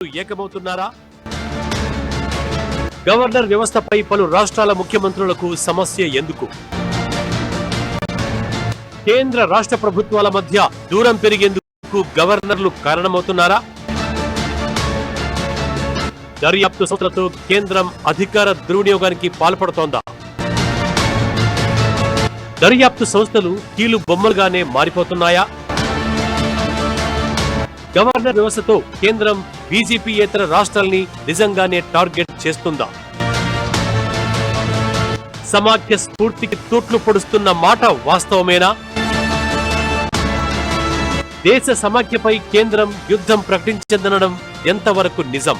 ఏకమవుతున్నారా? Governor వ్యవస్థపై పలు రాష్ట్రాల ముఖ్యమంత్రులకు సమస్య ఎందుకు? కేంద్ర రాష్ట్ర ప్రభుత్వాల మధ్య దూరం పెరిగేందుకు గవర్నర్లు కారణమవుతున్నారా? దర్యాప్తు సంస్థలతో కేంద్రం అధికార దుర్వినియోగానికి పాల్పడుతోందా? దర్యాప్తు సంస్థలు కీలు బొమ్మలుగానే మారిపోతున్నాయా? గవర్నర్ వ్యవస్థతో కేంద్రం బీజేపీయేతర రాష్ట్రాల్ని నిజంగానే టార్గెట్ చేస్తుందా? సమాఖ్య స్ఫూర్తికి తూట్లు పొడుస్తున్న మాట వాస్తవమేనా? దేశ సమాఖ్యపై కేంద్రం యుద్ధం ప్రకటించిందనడం ఎంతవరకు నిజం?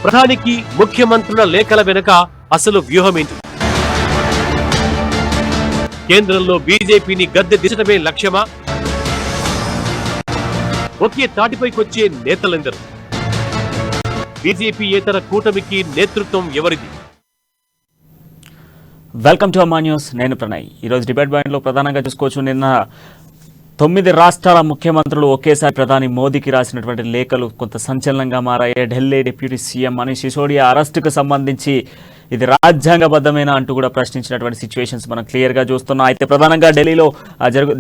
ప్రధానికి ముఖ్యమంత్రుల లేఖల వెనుక అసలు వ్యూహమేంటి? కేంద్రంలో బీజేపీని గద్దె దించడమే లక్ష్యమా? ఒకే తాటిపైకొచ్చే నేతలెందరు? బీజేపీయేతర కూటమికి నేతృత్వం ఎవరిది? వెల్కమ్ టు అమ్మా న్యూస్. నేను ప్రణయ్. ఈరోజు డిబేట్ పాయింట్లో ప్రధానంగా చూసుకోవచ్చు. నిన్న 9 రాష్ట్రాల ముఖ్యమంత్రులు ఒకేసారి ప్రధాని మోదీకి రాసినటువంటి లేఖలు కొంత సంచలనంగా మారాయి. ఢిల్లీ డిప్యూటీ సీఎం మనీష్ సిసోడియా అరెస్టుకు సంబంధించి ఇది రాజ్యాంగబద్ధమైన అంటూ కూడా ప్రశ్నించినటువంటి సిచ్యువేషన్స్ మనం క్లియర్గా చూస్తున్నాం. అయితే ప్రధానంగా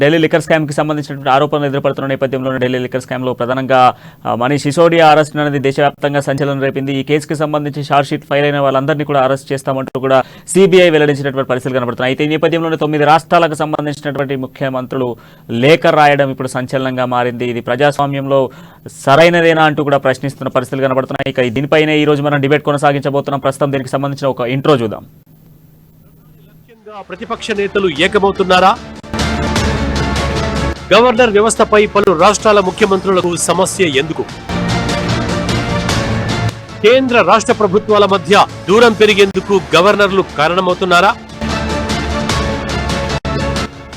ఢిల్లీ లిక్కర్ స్కామ్కి సంబంధించినటువంటి ఆరోపణలు ఎదుర్పడుతున్న నేపథ్యంలోనే ఢిల్లీ లిక్కర్ స్కామ్లో ప్రధానంగా మనీష్ సిసోడియా అరెస్ట్ అనేది దేశవ్యాప్తంగా సంచలనం రేపింది. ఈ కేసుకి సంబంధించి షార్ట్ షీట్ ఫైల్ అయిన వాళ్ళందరినీ కూడా అరెస్ట్ చేస్తామంటూ కూడా సిబిఐ వెల్లడించినటువంటి పరిస్థితులు కనబడుతున్నాయి. అయితే ఈ నేపథ్యంలోనే 9 రాష్ట్రాలకు సంబంధించినటువంటి ముఖ్యమంత్రులు లేఖ రాయడం ఇప్పుడు సంచలనంగా మారింది. ఇది ప్రజాస్వామ్యంలో సరైనదేనా అంటూ కూడా ప్రశ్నిస్తున్న పరిస్థితులు కనబడుతున్నాయి. ఇక దీనిపైనే ఈ రోజు మనం డిబేట్ కొనసాగించబోతున్నాం. ప్రస్తుతం దీనికి సంబంధించిన ఒక ఇంట్రో చూద్దాం. ప్రతిపక్ష నేతలు ఏకమవుతున్నారా? గవర్నర్ వ్యవస్థపై పలు రాష్ట్రాల ముఖ్యమంత్రులకు సమస్య ఎందుకు? కేంద్ర రాష్ట్ర ప్రభుత్వాల మధ్య దూరం పెరిగేందుకు గవర్నర్లు కారణమవుతున్నారా?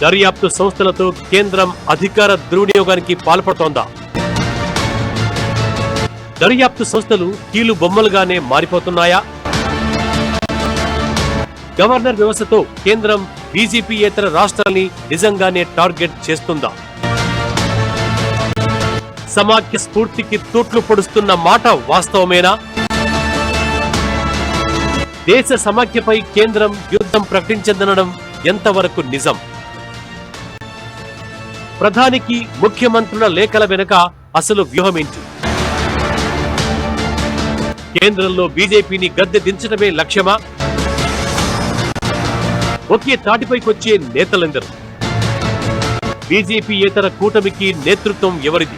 దర్యాప్తు సంస్థలతో కేంద్రం అధికార దుర్వినియోగానికి పాల్పడుతోందా? దర్యాప్తు సంస్థలు కీలు బొమ్మలుగానే మారిపోతున్నాయా? గవర్నర్ వ్యవస్థతో కేంద్రం బీజేపీయేతర రాష్ట్రాల్ని నిజంగానే టార్గెట్ చేస్తుందా? సమాఖ్య స్ఫూర్తికి తూట్లు పొడుస్తున్న మాట వాస్తవమేనా? దేశ సమాఖ్యపై కేంద్రం యుద్ధం ప్రకటించిందనడం ఎంతవరకు నిజం? ప్రధానికి ముఖ్యమంత్రుల లేఖల వెనుక అసలు వ్యూహమేంటి? కేంద్రంలో బీజేపీని గద్దె దించడమే లక్ష్యమా? ఒకే తాటిపైకొచ్చే నేతలెందరు? బీజేపీయేతర కూటమికి నేతృత్వం ఎవరిది?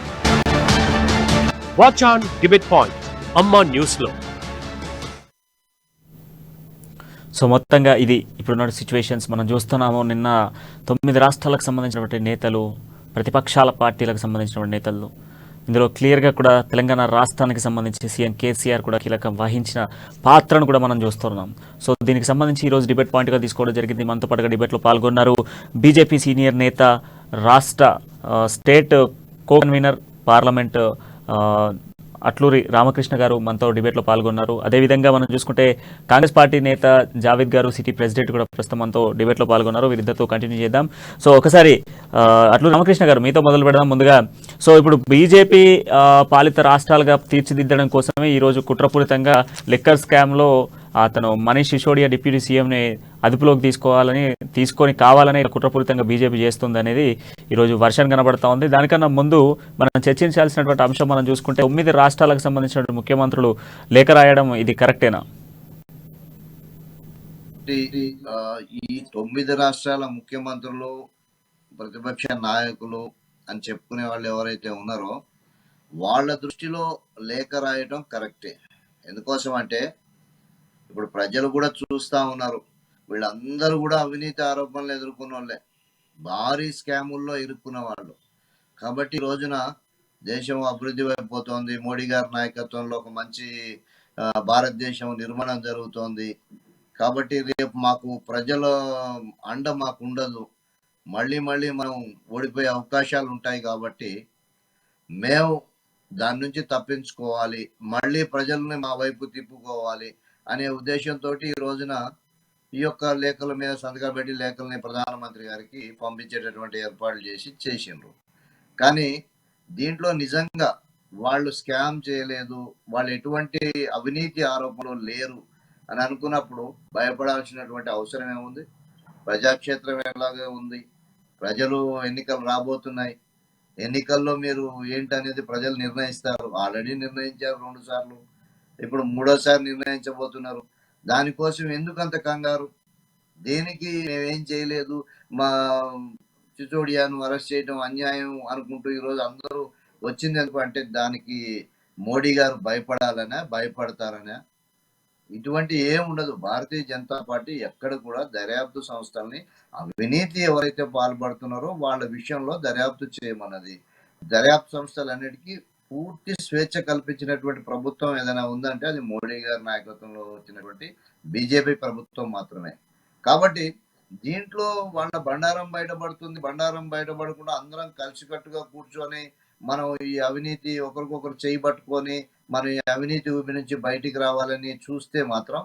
వాచ్ ఆన్ డిబేట్ పాయింట్ అమ్మా న్యూస్ లో. సో మొత్తంగా ఇది ఇప్పుడున్న సిచ్యువేషన్స్ మనం చూస్తున్నాము. నిన్న 9 రాష్ట్రాలకు సంబంధించినటువంటి నేతలు, ప్రతిపక్షాల పార్టీలకు సంబంధించినటువంటి నేతలు, ఇందులో క్లియర్గా కూడా తెలంగాణ రాష్ట్రానికి సంబంధించి సీఎం కేసీఆర్ కూడా కీలకం వహించిన పాత్రను కూడా మనం చూస్తున్నాం. సో దీనికి సంబంధించి ఈరోజు డిబేట్ పాయింట్గా తీసుకోవడం జరిగింది. మనతో పాటుగా డిబేట్లో పాల్గొన్నారు బీజేపీ సీనియర్ నేత, రాష్ట్ర state co convener, parliament Atluri Ramakrishna గారు మనతో డిబేట్లో పాల్గొన్నారు. అదేవిధంగా మనం చూసుకుంటే కాంగ్రెస్ పార్టీ నేత జావేద్ గారు, సిటీ ప్రెసిడెంట్ కూడా ప్రస్తుతం మనతో డిబేట్లో పాల్గొన్నారు. వీరిద్దరితో కంటిన్యూ చేద్దాం. సో ఒకసారి అట్లూరి రామకృష్ణ గారు మీతో మొదలు పెడదాం. ముందుగా సో ఇప్పుడు బీజేపీ పాలిత రాష్ట్రాలుగా తీర్చిదిద్దడం కోసమే ఈరోజు కుట్రపూరితంగా లిక్కర్ స్కామ్లో అతను మనీష్ సిసోడియా డిప్యూటీ సీఎంని అదుపులోకి తీసుకొని కావాలనే కుట్రపూరితంగా బీజేపీ చేస్తుంది అనేది ఈరోజు వర్షన్ కనబడతా ఉంది. దానికన్నా ముందు మనం చర్చించాల్సినటువంటి అంశం మనం చూసుకుంటే 9 రాష్ట్రాలకు సంబంధించిన ముఖ్యమంత్రులు లేఖ రాయడం ఇది కరెక్టేనా? ఈ 9 రాష్ట్రాల ముఖ్యమంత్రులు, ప్రతిపక్ష నాయకులు అని చెప్పుకునే వాళ్ళు ఎవరైతే ఉన్నారో వాళ్ళ దృష్టిలో లేఖ రాయడం కరెక్టే. ఎందుకోసం అంటే ఇప్పుడు ప్రజలు కూడా చూస్తూ ఉన్నారు, వీళ్ళందరూ కూడా అవినీతి ఆరోపణలు ఎదుర్కొన్న వాళ్ళే, భారీ స్కాముల్లో ఇరుక్కున్న వాళ్ళు. కాబట్టి ఈ రోజున దేశం అభివృద్ధి అయిపోతుంది, మోడీ గారి నాయకత్వంలో ఒక మంచి భారతదేశం నిర్మాణం జరుగుతోంది. కాబట్టి రేపు మాకు ప్రజల అండ మాకు ఉండదు, మళ్ళీ మనం ఓడిపోయే అవకాశాలు ఉంటాయి. కాబట్టి మేము దాని నుంచి తప్పించుకోవాలి, మళ్ళీ ప్రజల్ని మా వైపు తిప్పుకోవాలి అనే ఉద్దేశంతో ఈ రోజున ఈ యొక్క లేఖల మీద సంతకాలు పెట్టి లేఖల్ని ప్రధానమంత్రి గారికి పంపించేటటువంటి ఏర్పాట్లు చేసిండ్రు. కానీ దీంట్లో నిజంగా వాళ్ళు స్కామ్ చేయలేదు, వాళ్ళు ఎటువంటి అవినీతి ఆరోపణలు లేరు అని అనుకున్నప్పుడు భయపడాల్సినటువంటి అవసరం ఏముంది? ప్రజాక్షేత్రం ఎలాగే ఉంది, ప్రజలు ఎన్నికలు రాబోతున్నాయి, ఎన్నికల్లో మీరు ఏంటనేది ప్రజలు నిర్ణయిస్తారు. ఆల్రెడీ నిర్ణయించారు 2 సార్లు, ఇప్పుడు 3వసారి నిర్ణయించబోతున్నారు. దానికోసం ఎందుకంత కంగారు? దేనికి మేమేం చేయలేదు, మా సిసోడియాను అరెస్ట్ చేయడం అన్యాయం అనుకుంటూ ఈరోజు అందరూ వచ్చింది ఎందుకంటే దానికి మోడీ గారు భయపడాలనా, భయపడతారనా? ఇటువంటి ఏం ఉండదు. భారతీయ జనతా పార్టీ ఎక్కడ కూడా దర్యాప్తు సంస్థల్ని అవినీతి ఎవరైతే పాల్పడుతున్నారో వాళ్ళ విషయంలో దర్యాప్తు చేయమన్నది. దర్యాప్తు సంస్థలన్నిటికీ పూర్తి స్వేచ్ఛ కల్పించినటువంటి ప్రభుత్వం ఏదైనా ఉందంటే అది మోడీ గారి నాయకత్వంలో వచ్చినటువంటి బీజేపీ ప్రభుత్వం మాత్రమే. కాబట్టి దీంట్లో వాళ్ళ బండారం బయటపడుతుంది. బండారం బయటపడకుండా అందరం కలిసికట్టుగా కూర్చొని మనం ఈ అవినీతి ఒకరికొకరు చేయి పట్టుకొని మనం ఈ అవినీతి ఊబి నుంచి బయటికి రావాలని చూస్తే మాత్రం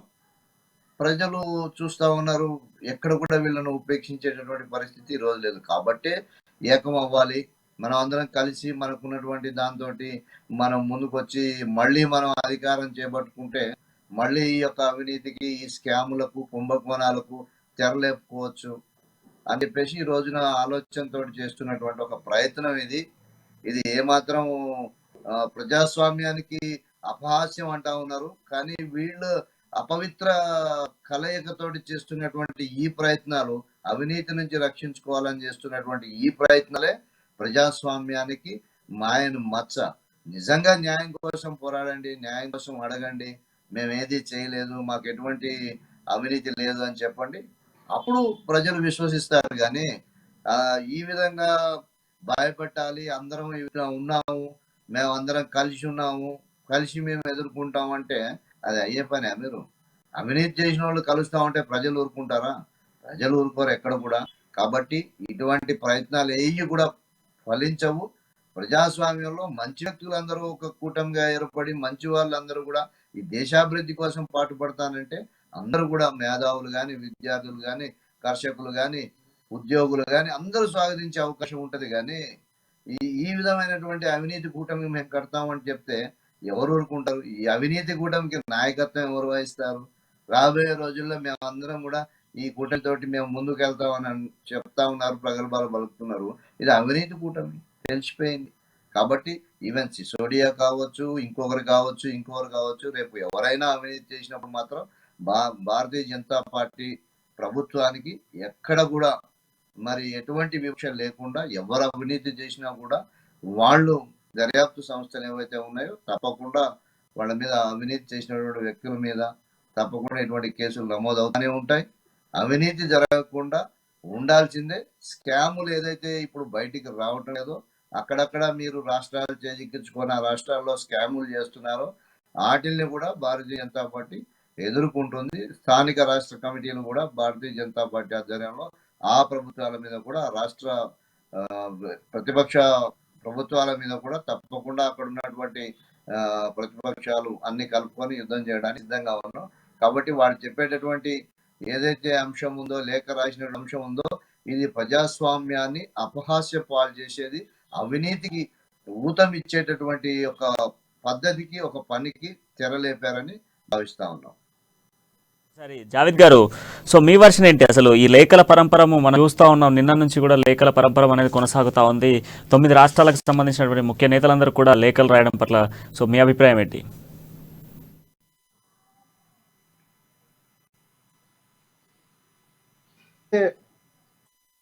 ప్రజలు చూస్తా ఉన్నారు. ఎక్కడ కూడా వీళ్ళను ఉపేక్షించేటటువంటి పరిస్థితి ఈ రోజు లేదు. కాబట్టే ఏకం అవ్వాలి. మనం అందరం కలిసి మనకున్నటువంటి దాంతో మనం ముందుకొచ్చి మళ్ళీ మనం అధికారం చేపట్టుకుంటే మళ్ళీ ఈ యొక్క అవినీతికి, ఈ స్కాములకు, కుంభకోణాలకు తెరలేపుకోవచ్చు అని చెప్పేసి ఈ రోజున ఆలోచనతో చేస్తున్నటువంటి ఒక ప్రయత్నం ఇది. ఇది ఏమాత్రం ప్రజాస్వామ్యానికి అపహాస్యం అంటా ఉన్నారు. కానీ వీళ్ళు అపవిత్ర కలయికతోటి చేస్తున్నటువంటి ఈ ప్రయత్నాలు, అవినీతి నుంచి రక్షించుకోవాలని చేస్తున్నటువంటి ఈ ప్రయత్నాలే ప్రజాస్వామ్యానికి మాయను మచ్చ. నిజంగా న్యాయం కోసం పోరాడండి, న్యాయం కోసం అడగండి, మేమేది చేయలేదు, మాకు ఎటువంటి అవినీతి లేదు అని చెప్పండి. అప్పుడు ప్రజలు విశ్వసిస్తారు. కానీ ఈ విధంగా భయపెట్టాలి, అందరం ఇలా ఉన్నాము, మేము అందరం కలిసి ఉన్నాము, కలిసి మేము ఎదుర్కొంటాం అంటే అది అయ్యే పని? మీరు అవినీతి చేసిన వాళ్ళు కలుస్తామంటే ప్రజలు ఊరుకుంటారా? ప్రజలు ఊరుకోరు ఎక్కడ కూడా. కాబట్టి ఇటువంటి ప్రయత్నాలు ఏవి కూడా ఫలించవు. ప్రజాస్వామ్యంలో మంచి వ్యక్తులందరూ ఒక కూటమిగా ఏర్పడి మంచి వాళ్ళందరూ కూడా ఈ దేశాభివృద్ధి కోసం పాటుపడతానంటే అందరూ కూడా మేధావులు కానీ, విద్యార్థులు కానీ, కర్షకులు కానీ, ఉద్యోగులు కానీ అందరూ స్వాగతించే అవకాశం ఉంటుంది. కానీ ఈ విధమైనటువంటి అవినీతి కూటమి మేము కడతామని చెప్తే ఎవరు ఊరుకుంటారు? ఈ అవినీతి కూటమికి నాయకత్వం ఎవరు వహిస్తారు? రాబోయే రోజుల్లో మేము అందరం కూడా ఈ కూటమితోటి మేము ముందుకు వెళ్తామని చెప్తా ఉన్నారు, ప్రగల్భాలు పలుకుతున్నారు. ఇది అవినీతి కూటమి, తెలిసిపోయింది. కాబట్టి ఈవెన్ సిసోడియా కావచ్చు, ఇంకొకరు కావచ్చు, రేపు ఎవరైనా అవినీతి చేసినప్పుడు మాత్రం భారతీయ జనతా పార్టీ ప్రభుత్వానికి ఎక్కడ కూడా మరి ఎటువంటి వివక్ష లేకుండా ఎవరు అవినీతి చేసినా కూడా వాళ్ళు దర్యాప్తు సంస్థలు ఏవైతే ఉన్నాయో తప్పకుండా వాళ్ళ మీద, అవినీతి చేసినటువంటి వ్యక్తుల మీద తప్పకుండా ఎటువంటి కేసులు నమోదవుతూనే ఉంటాయి. అవినీతి జరగకుండా ఉండాల్సిందే. స్కాములు ఏదైతే ఇప్పుడు బయటికి రావటం లేదో, అక్కడక్కడ మీరు రాష్ట్రాలు చేజిక్కించుకొని ఆ రాష్ట్రాల్లో స్కాములు చేస్తున్నారో వాటిల్ని కూడా భారతీయ జనతా పార్టీ ఎదుర్కొంటుంది. స్థానిక రాష్ట్ర కమిటీలు కూడా భారతీయ జనతా పార్టీ ఆధ్వర్యంలో ఆ ప్రభుత్వాల మీద కూడా, రాష్ట్ర ప్రతిపక్ష ప్రభుత్వాల మీద కూడా తప్పకుండా అక్కడ ఉన్నటువంటి ప్రతిపక్షాలు అన్ని కలుపుకొని యుద్ధం చేయడానికి సిద్ధంగా ఉన్నాం. కాబట్టి వాళ్ళు చెప్పేటటువంటి ఏదైతే అంశం ఉందో, లేఖ రాసిన అంశం ఉందో, ఇది ప్రజాస్వామ్యాన్ని అపహాస్య పాలు చేసేది, అవినీతికి ఊతం ఇచ్చేటటువంటి ఒక పద్ధతికి, ఒక పనికి తెరలేపారని భావిస్తా ఉన్నాం. సరే జావేద్ గారు, సో మీ వర్షన్ ఏంటి? అసలు ఈ లేఖల పరంపరము మనం చూస్తూ ఉన్నాం, నిన్న నుంచి కూడా లేఖల పరంపర అనేది కొనసాగుతూ ఉంది. 9 రాష్ట్రాలకు సంబంధించినటువంటి ముఖ్య నేతలందరూ కూడా లేఖలు రాయడం పట్ల సో మీ అభిప్రాయం ఏంటి?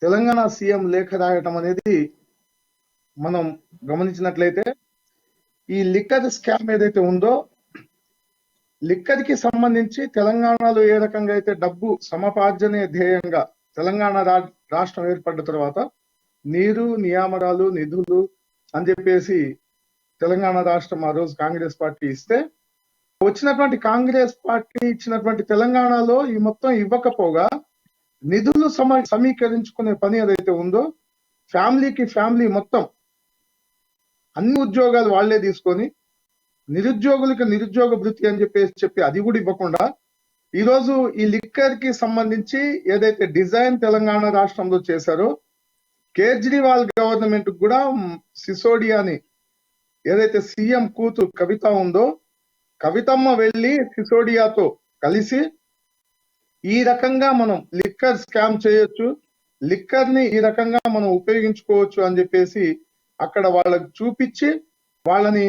తెలంగాణ సీఎం లేఖ రాయటం అనేది మనం గమనించినట్లయితే, ఈ లిక్కర్ స్కామ్ ఏదైతే ఉందో, లిక్కర్కి సంబంధించి తెలంగాణలో ఏ రకంగా అయితే డబ్బు సమపార్జనే ధ్యేయంగా తెలంగాణ రాష్ట్రం ఏర్పడ్డ తర్వాత నీరు, నియామకాలు, నిధులు అని చెప్పేసి తెలంగాణ రాష్ట్రం ఆ రోజు కాంగ్రెస్ పార్టీ ఇస్తే, వచ్చినటువంటి కాంగ్రెస్ పార్టీ ఇచ్చినటువంటి తెలంగాణలో ఈ మొత్తం ఇవ్వకపోగా నిధులు సమీకరించుకునే పని ఏదైతే ఉందో, ఫ్యామిలీ మొత్తం అన్ని ఉద్యోగాలు వాళ్లే తీసుకొని నిరుద్యోగులకు నిరుద్యోగ భృతి అని చెప్పి అది కూడా ఇవ్వకుండా, ఈరోజు ఈ లిక్కర్ కి సంబంధించి ఏదైతే డిజైన్ తెలంగాణ రాష్ట్రంలో చేశారో, కేజ్రీవాల్ గవర్నమెంట్ కూడా సిసోడియాని ఏదైతే సీఎం కూతురు కవిత ఉందో, కవితమ్మ వెళ్ళి సిసోడియాతో కలిసి ఈ రకంగా మనం లిక్కర్ స్కామ్ చేయొచ్చు, లిక్కర్ ని ఈ రకంగా మనం ఉపయోగించుకోవచ్చు అని చెప్పేసి అక్కడ వాళ్ళకి చూపించి వాళ్ళని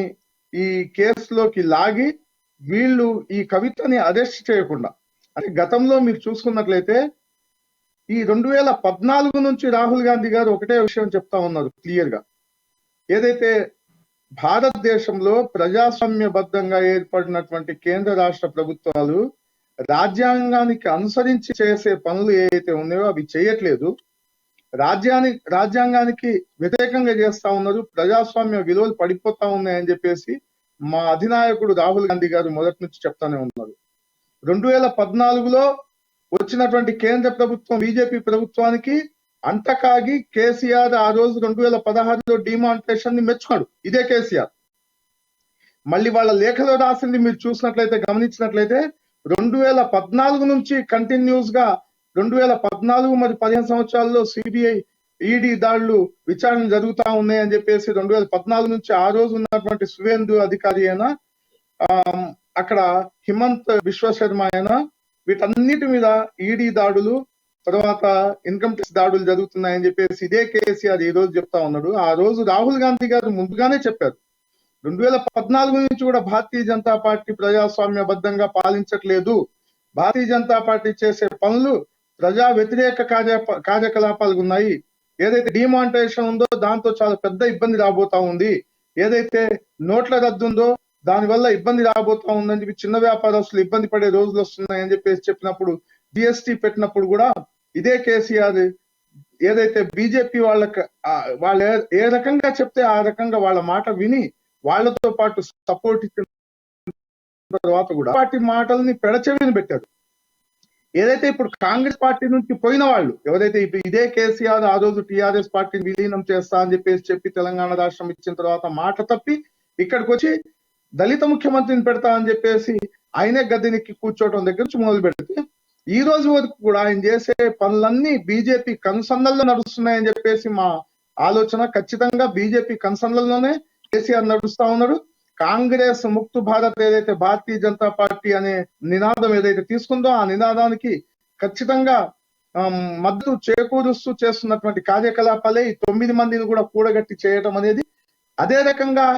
ఈ కేసులోకి లాగి వీళ్ళు ఈ కవితని అరెస్ట్ చేయకుండా, అంటే గతంలో మీరు చూసుకున్నట్లయితే ఈ 2014 నుంచి రాహుల్ గాంధీ గారు ఒకటే విషయం చెప్తా ఉన్నారు క్లియర్ గా, ఏదైతే భారతదేశంలో ప్రజాస్వామ్యబద్ధంగా ఏర్పడినటువంటి కేంద్ర రాష్ట్ర ప్రభుత్వాలు రాజ్యాంగానికి అనుసరించి చేసే పనులు ఏవైతే ఉన్నాయో అవి చేయట్లేదు, రాజ్యాంగానికి వ్యతిరేకంగా చేస్తా ఉన్నారు, ప్రజాస్వామ్య విలువలు పడిపోతా ఉన్నాయని చెప్పేసి మా అధినాయకుడు రాహుల్ గాంధీ గారు మొదటి నుంచి చెప్తానే ఉన్నారు. 2014లో వచ్చినటువంటి కేంద్ర ప్రభుత్వం బీజేపీ ప్రభుత్వానికి అంటకాగి కేసీఆర్ ఆ రోజు 2016లో డిమానిటేషన్ ని మెచ్చుకున్నాడు. ఇదే కేసీఆర్ మళ్ళీ వాళ్ళ లేఖలో రాసింది మీరు చూసినట్లయితే, గమనించినట్లయితే 2014 నుంచి కంటిన్యూస్ గా 2014 మరి 15 సంవత్సరాల్లో సిబిఐ ఈడీ దాడులు విచారణ జరుగుతా ఉన్నాయని చెప్పేసి 2014 నుంచి ఆ రోజు ఉన్నటువంటి సువేందు అధికారి అయినా అక్కడ హిమంత్ విశ్వశర్మ అయినా వీటన్నిటి మీద ఈడీ దాడులు, తర్వాత ఇన్కమ్ ట్యాక్స్ దాడులు జరుగుతున్నాయని చెప్పేసి ఇదే కేసీఆర్ ఈ రోజు చెప్తా ఉన్నాడు. ఆ రోజు రాహుల్ గాంధీ గారు ముందుగానే చెప్పారు 2014 నుంచి కూడా భారతీయ జనతా పార్టీ ప్రజాస్వామ్యబద్ధంగా పాలించట్లేదు, భారతీయ జనతా పార్టీ చేసే పనులు ప్రజా వ్యతిరేక కార్యకలాపాలు ఉన్నాయి, ఏదైతే డిమానిటైజేషన్ ఉందో దాంతో చాలా పెద్ద ఇబ్బంది రాబోతా ఉంది, ఏదైతే నోట్ల రద్దు ఉందో దాని వల్ల ఇబ్బంది రాబోతా ఉందని చెప్పి చిన్న వ్యాపారస్తులు ఇబ్బంది పడే రోజులు వస్తున్నాయని చెప్పేసి చెప్పినప్పుడు, జిఎస్టీ పెట్టినప్పుడు కూడా ఇదే కేసీఆర్ ఏదైతే బీజేపీ వాళ్ళు ఏ రకంగా చెప్తే ఆ రకంగా వాళ్ళ మాట విని వాళ్ళతో పాటు సపోర్ట్ ఇచ్చిన తర్వాత కూడా పార్టీ మాటల్ని పెడచెవిని పెట్టారు. ఏదైతే ఇప్పుడు కాంగ్రెస్ పార్టీ నుంచి పోయిన వాళ్ళు ఎవరైతే ఇప్పుడు ఇదే కేసీఆర్ ఆ రోజు టీఆర్ఎస్ పార్టీని విలీనం చేస్తా అని చెప్పి తెలంగాణ రాష్ట్రం ఇచ్చిన తర్వాత మాట తప్పి ఇక్కడికి వచ్చి దళిత ముఖ్యమంత్రిని పెడతా అని చెప్పేసి ఆయనే గద్దెనెక్కి కూర్చోవడం దగ్గర నుంచి మొదలు పెడితే ఈ రోజు వరకు కూడా ఆయన చేసే పనులన్నీ బీజేపీ కన్సర్న్లలో నడుస్తున్నాయని చెప్పేసి మా ఆలోచన. ఖచ్చితంగా బీజేపీ కన్సర్న్లలోనే కేసీఆర్ నడుస్తా ఉన్నాడు. కాంగ్రెస్ ముక్తు భారత్ ఏదైతే భారతీయ జనతా పార్టీ అనే నినాదం ఏదైతే తీసుకుందో ఆ నినాదానికి ఖచ్చితంగా మద్దతు చేకూరుస్తూ చేస్తున్నటువంటి కార్యకలాపాలే ఈ 9 మందిని కూడా కూడగట్టి చేయడం అనేది. అదే రకంగా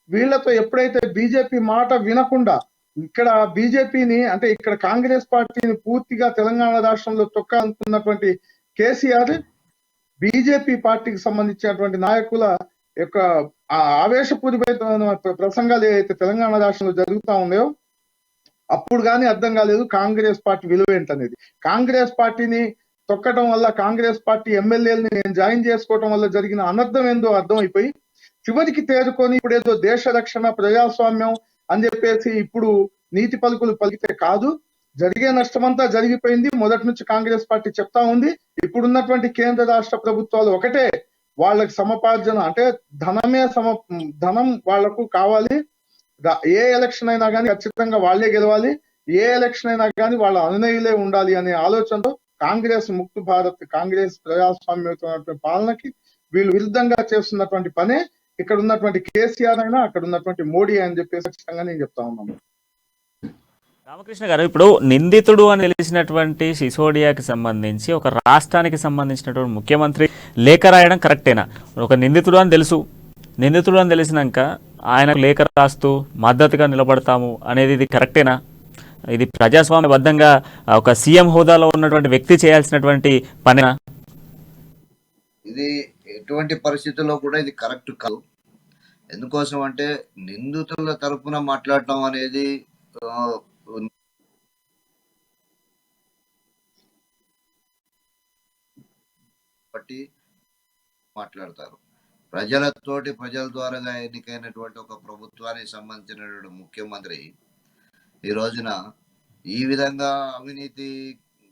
వీళ్లతో ఎప్పుడైతే బీజేపీ మాట వినకుండా ఇక్కడ బీజేపీని అంటే ఇక్కడ కాంగ్రెస్ పార్టీని పూర్తిగా తెలంగాణ రాష్ట్రంలో తొక్కాలనుకున్నటువంటి కేసీఆర్ బీజేపీ పార్టీకి సంబంధించినటువంటి నాయకుల యొక్క ఆవేశపూరితమైన ప్రసంగాలు ఏవైతే తెలంగాణ రాష్ట్రంలో జరుగుతా ఉన్నాయో అప్పుడు కానీ అర్థం కాలేదు కాంగ్రెస్ పార్టీ విలువ ఏంటనేది. కాంగ్రెస్ పార్టీని తొక్కడం వల్ల, కాంగ్రెస్ పార్టీ ఎమ్మెల్యేలని నేను జాయిన్ చేసుకోవడం వల్ల జరిగిన అనర్థం ఏందో అర్థమైపోయి చివరికి తేరుకొని ఇప్పుడు ఏదో దేశ రక్షణ ప్రజాస్వామ్యం అని చెప్పేసి ఇప్పుడు నీతి పలుకులు పలికితే కాదు, జరిగే నష్టమంతా జరిగిపోయింది. మొదటి నుంచి కాంగ్రెస్ పార్టీ చెప్తా ఉంది ఇప్పుడున్నటువంటి కేంద్ర రాష్ట్ర ప్రభుత్వాలు ఒకటే వాళ్ళకి సమపార్జన అంటే ధనం వాళ్లకు కావాలి, ఏ ఎలక్షన్ అయినా కానీ ఖచ్చితంగా వాళ్లే గెలవాలి, ఏ ఎలక్షన్ అయినా కానీ వాళ్ళ అనునయులే ఉండాలి అనే ఆలోచనతో కాంగ్రెస్ ముక్తు భారత్, కాంగ్రెస్ ప్రజాస్వామ్యమైనటువంటి పాలనకి వీళ్ళు విరుద్ధంగా చేస్తున్నటువంటి పనే ఇక్కడ ఉన్నటువంటి కేసీఆర్ అయినా అక్కడ ఉన్నటువంటి మోడీ అని చెప్పేసి ఖచ్చితంగా నేను చెప్తా ఉన్నాను. రామకృష్ణ గారు, ఇప్పుడు నిందితుడు అని తెలిసినటువంటి సిసోడియాకి సంబంధించి ఒక రాష్ట్రానికి సంబంధించినటువంటి ముఖ్యమంత్రి లేఖ రాయడం కరెక్టేనా? ఒక నిందితుడు అని తెలుసు, నిందితుడు అని తెలిసినాక ఆయనకు లేఖ రాస్తూ మద్దతుగా నిలబడతాము అనేది ఇది కరెక్టేనా? ఇది ప్రజాస్వామ్యబద్ధంగా ఒక సీఎం హోదాలో ఉన్నటువంటి వ్యక్తి చేయాల్సినటువంటి పనేనా? ఇది ఎటువంటి పరిస్థితుల్లో కూడా ఇది కరెక్ట్ కాదు. ఎందుకోసం అంటే నిందితుల తరపున మాట్లాడటం అనేది బట్టి మాట్లాడతారు. ప్రజల ద్వారా ఎన్నికైనటువంటి ఒక ప్రభుత్వానికి సంబంధించినటువంటి ముఖ్యమంత్రి ఈ రోజున ఈ విధంగా అవినీతి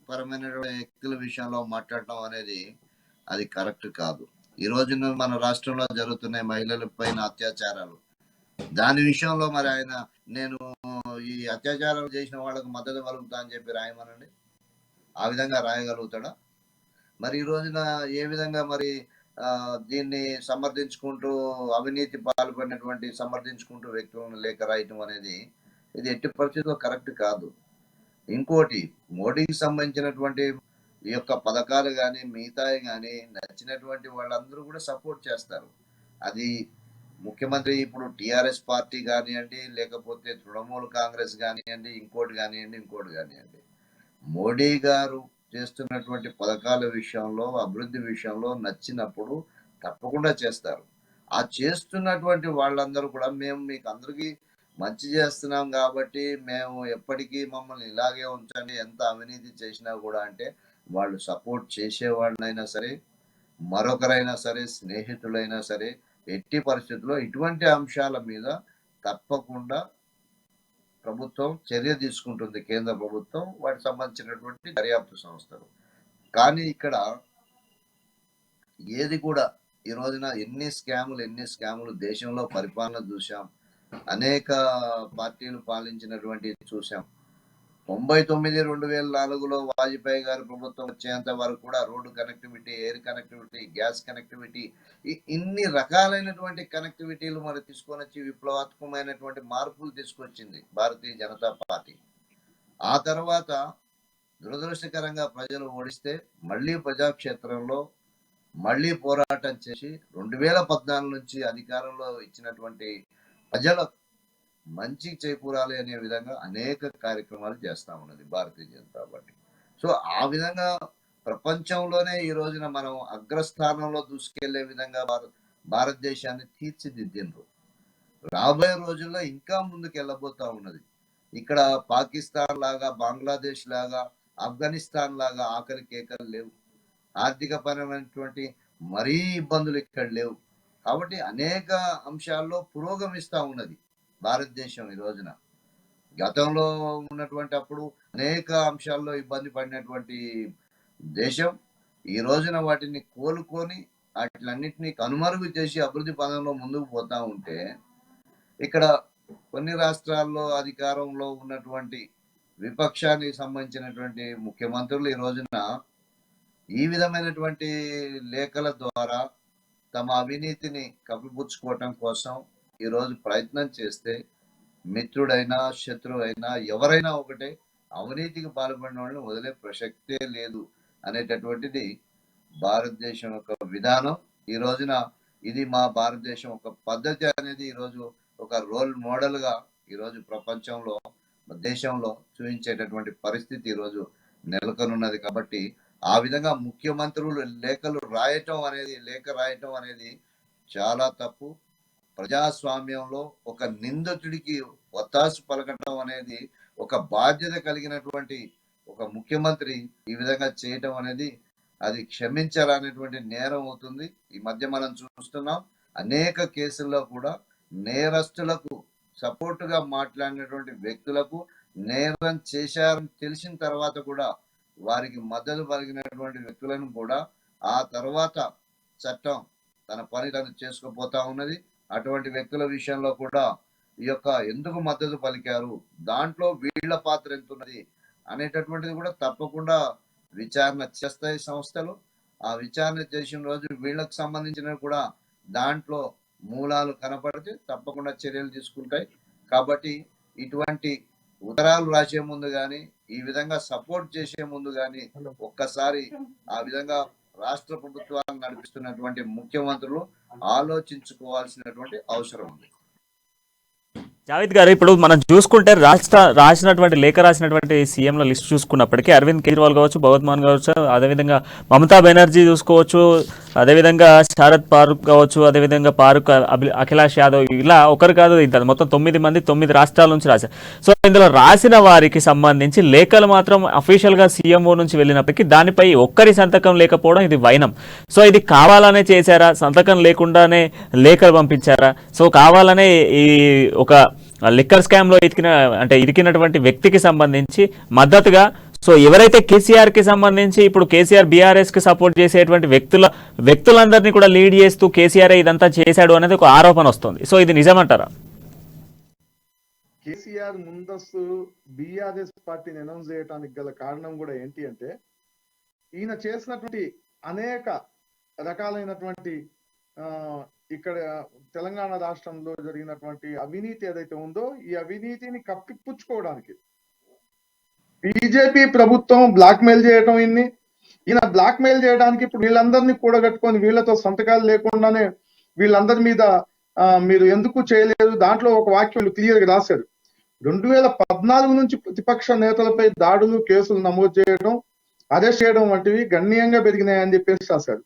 పరమైన వ్యక్తుల విషయంలో మాట్లాడటం అనేది అది కరెక్ట్ కాదు. ఈ రోజున మన రాష్ట్రంలో జరుగుతున్న మహిళల పైన అత్యాచారాలు, దాని విషయంలో మరి ఆయన నేను ఈ అత్యాచారాలు చేసిన వాళ్ళకు మద్దతు కలుగుతా అని చెప్పి రాయమనండి, ఆ విధంగా రాయగలుగుతాడా? మరి ఈ రోజున ఏ విధంగా మరి దీన్ని సమర్థించుకుంటూ అవినీతి పాల్పడినటువంటి సమర్థించుకుంటూ వ్యక్తులను లేఖ రాయటం అనేది ఇది ఎట్టి పరిస్థితుల్లో కరెక్ట్ కాదు. ఇంకోటి, మోడీకి సంబంధించినటువంటి ఈ యొక్క పథకాలు కానీ మిగతాయి కానీ నచ్చినటువంటి వాళ్ళందరూ కూడా సపోర్ట్ చేస్తారు. అది ముఖ్యమంత్రి ఇప్పుడు టిఆర్ఎస్ పార్టీ కానివ్వండి, లేకపోతే తృణమూల్ కాంగ్రెస్ కానివ్వండి, ఇంకోటి కానివ్వండి, మోడీ గారు చేస్తున్నటువంటి పథకాల విషయంలో, అభివృద్ధి విషయంలో నచ్చినప్పుడు తప్పకుండా చేస్తారు. ఆ చేస్తున్నటువంటి వాళ్ళందరూ కూడా మేము మీకు అందరికీ మంచి చేస్తున్నాం కాబట్టి మేము ఎప్పటికీ మమ్మల్ని ఇలాగే ఉంచండి, ఎంత అవినీతి చేసినా కూడా అంటే వాళ్ళు సపోర్ట్ చేసేవాళ్ళైనా సరే, మరొకరైనా సరే, స్నేహితులైనా సరే, ఎట్టి పరిస్థితుల్లో ఇటువంటి అంశాల మీద తప్పకుండా ప్రభుత్వం చర్య తీసుకుంటుంది. కేంద్ర ప్రభుత్వం, వాటికి సంబంధించినటువంటి దర్యాప్తు సంస్థలు. కానీ ఇక్కడ ఏది కూడా ఈ రోజున ఎన్ని స్కాములు దేశంలో పరిపాలన చూసాం, అనేక పార్టీలు పాలించినటువంటి చూసాం. 99 2004లో వాజ్పేయి గారి ప్రభుత్వం వచ్చేంత వరకు కూడా road connectivity, air connectivity, gas connectivity, ఇన్ని రకాలైనటువంటి కనెక్టివిటీలు మరి తీసుకొని వచ్చి విప్లవాత్మకమైనటువంటి మార్పులు తీసుకొచ్చింది భారతీయ జనతా పార్టీ. ఆ తర్వాత దురదృష్టకరంగా ప్రజలు ఓడిస్తే మళ్ళీ ప్రజాక్షేత్రంలో మళ్ళీ పోరాటం చేసి 2014 నుంచి అధికారంలో ఇచ్చినటువంటి ప్రజల మంచి చేకూరాలి అనే విధంగా అనేక కార్యక్రమాలు చేస్తా ఉన్నది భారతీయ జనతా పార్టీ. సో ఆ విధంగా ప్రపంచంలోనే ఈ రోజున మనం అగ్రస్థానంలో దూసుకెళ్లే విధంగా భారతదేశాన్ని తీర్చిదిద్దిండ్రు. రాబోయే రోజుల్లో ఇంకా ముందుకు వెళ్ళబోతా ఉన్నది. ఇక్కడ పాకిస్తాన్ లాగా, బంగ్లాదేశ్ లాగా, ఆఫ్ఘనిస్తాన్ లాగా ఆకలి కేకలు లేవు. ఆర్థిక పరమైనటువంటి మరీ ఇబ్బందులు ఇక్కడ లేవు. కాబట్టి అనేక అంశాల్లో పురోగమిస్తా ఉన్నది భారతదేశం ఈ రోజున. గతంలో ఉన్నటువంటి అప్పుడు అనేక అంశాల్లో ఇబ్బంది పడినటువంటి దేశం ఈ రోజున వాటిని కోలుకొని వాటిలన్నింటినీ కనుమరుగు చేసి అభివృద్ధి పదంలో ముందుకు పోతా ఉంటే, ఇక్కడ కొన్ని రాష్ట్రాల్లో అధికారంలో ఉన్నటువంటి విపక్షానికి సంబంధించినటువంటి ముఖ్యమంత్రులు ఈ రోజున ఈ విధమైనటువంటి లేఖల ద్వారా తమ అవినీతిని కప్పిపుచ్చుకోవటం కోసం ఈరోజు ప్రయత్నం చేస్తే, మిత్రుడైనా శత్రువైనా ఎవరైనా ఒకటే, అవినీతికి పాల్పడిన వాళ్ళని వదిలే ప్రసక్తే లేదు అనేటటువంటిది భారతదేశం యొక్క విధానం. ఈ రోజున ఇది మా భారతదేశం ఒక పద్ధతి అనేది ఈరోజు ఒక రోల్ మోడల్గా ఈరోజు ప్రపంచంలో, దేశంలో చూపించేటటువంటి పరిస్థితి ఈరోజు నెలకొనున్నది. కాబట్టి ఆ విధంగా ముఖ్యమంత్రులు లేఖ రాయటం అనేది చాలా తప్పు. ప్రజాస్వామ్యంలో ఒక నిందితుడికి ఒత్తాసు పలకటం అనేది ఒక బాధ్యత కలిగినటువంటి ఒక ముఖ్యమంత్రి ఈ విధంగా చేయటం అనేది అది క్షమించరానటువంటి నేరం అవుతుంది. ఈ మధ్య మనం చూస్తున్నాం అనేక కేసుల్లో కూడా నేరస్తులకు సపోర్టుగా మాట్లాడినటువంటి వ్యక్తులకు నేరం చేశారని తెలిసిన తర్వాత కూడా వారికి మద్దతు పలికినటువంటి వ్యక్తులను కూడా ఆ తర్వాత చట్టం తన పని తను చేసుకుపోతా ఉన్నది. అటువంటి వ్యక్తుల విషయంలో కూడా ఈ యొక్క ఎందుకు మద్దతు పలికారు, దాంట్లో వీళ్ళ పాత్ర ఎంత ఉన్నది అనేటటువంటిది కూడా తప్పకుండా విచారణ చేస్తాయి సంస్థలు. ఆ విచారణ చేసిన రోజు వీళ్ళకు సంబంధించినవి కూడా దాంట్లో మూలాలు కనపడితే తప్పకుండా చర్యలు తీసుకుంటాయి. కాబట్టి ఇటువంటి ఉత్తరాలు రాసే ముందు కానీ, ఈ విధంగా సపోర్ట్ చేసే ముందు కానీ ఒక్కసారి ఆ విధంగా రాష్ట్ర ప్రభుత్వాలను నడిపిస్తున్నటువంటి ముఖ్యమంత్రులు ఆలోచించుకోవాల్సినటువంటి అవసరం ఉంది. జావేద్ గారు, ఇప్పుడు మనం చూసుకుంటే లేఖ రాసినటువంటి సీఎంల లిస్ట్ చూసుకున్నప్పటికీ అరవింద్ కేజ్రీవాల్ కావచ్చు, భగవత్ మాన్ కావచ్చు, అదేవిధంగా మమతా బెనర్జీ చూసుకోవచ్చు, అదేవిధంగా శరద్ పారుక్ కావచ్చు, అదేవిధంగా అఖిలేష్ యాదవ్, ఇలా ఒకరు కాదు ఇద్దరు, మొత్తం 9 మంది 9 రాష్ట్రాల నుంచి రాశారు. సో ఇందులో రాసిన వారికి సంబంధించి లేఖలు మాత్రం అఫీషియల్గా సీఎంఓ నుంచి వెళ్ళినప్పటికీ దానిపై ఒక్కరి సంతకం లేకపోవడం ఇది వైనం. సో ఇది కావాలనే చేశారా, సంతకం లేకుండానే లేఖలు పంపించారా? సో కావాలనే ఈ ఒక లిక్కర్ స్కామ్ లో ఇరికినటువంటి వ్యక్తికి సంబంధించి మద్దతుగా, సో ఎవరైతే కేసీఆర్ కి సంబంధించి ఇప్పుడు కేసీఆర్ బీఆర్ఎస్ కి సపోర్ట్ చేసేటువంటి వ్యక్తులందరినీ కూడా లీడ్ చేస్తూ కేసీఆర్ ఇదంతా చేశాడు అనేది ఒక ఆరోపణ వస్తుంది. సో ఇది నిజమంటారా? కేసీఆర్ ముందస్తు బీఆర్ఎస్ పార్టీని అనౌన్స్ చేయడానికి గల కారణం కూడా ఏంటి అంటే, ఈయన చేసినటువంటి అనేక రకాలైనటువంటి ఆ ఇక్కడ తెలంగాణ రాష్ట్రంలో జరిగినటువంటి అవినీతి ఏదైతే ఉందో ఈ అవినీతిని కప్పిపుచ్చుకోవడానికి బీజేపీ ప్రభుత్వం బ్లాక్ మెయిల్ చేయటం ఈయన బ్లాక్ మెయిల్ చేయడానికి ఇప్పుడు వీళ్ళందరినీ కూడగట్టుకొని వీళ్ళతో సంతకాలు లేకుండానే వీళ్ళందరి మీద మీరు ఎందుకు చేయలేదు దాంట్లో ఒక వాక్యం క్లియర్ గా రాశారు. 2014 నుంచి ప్రతిపక్ష నేతలపై దాడులు కేసులు నమోదు చేయడం అరెస్ట్ చేయడం వంటివి గణనీయంగా పెరిగినాయని చెప్పేసి రాశారు.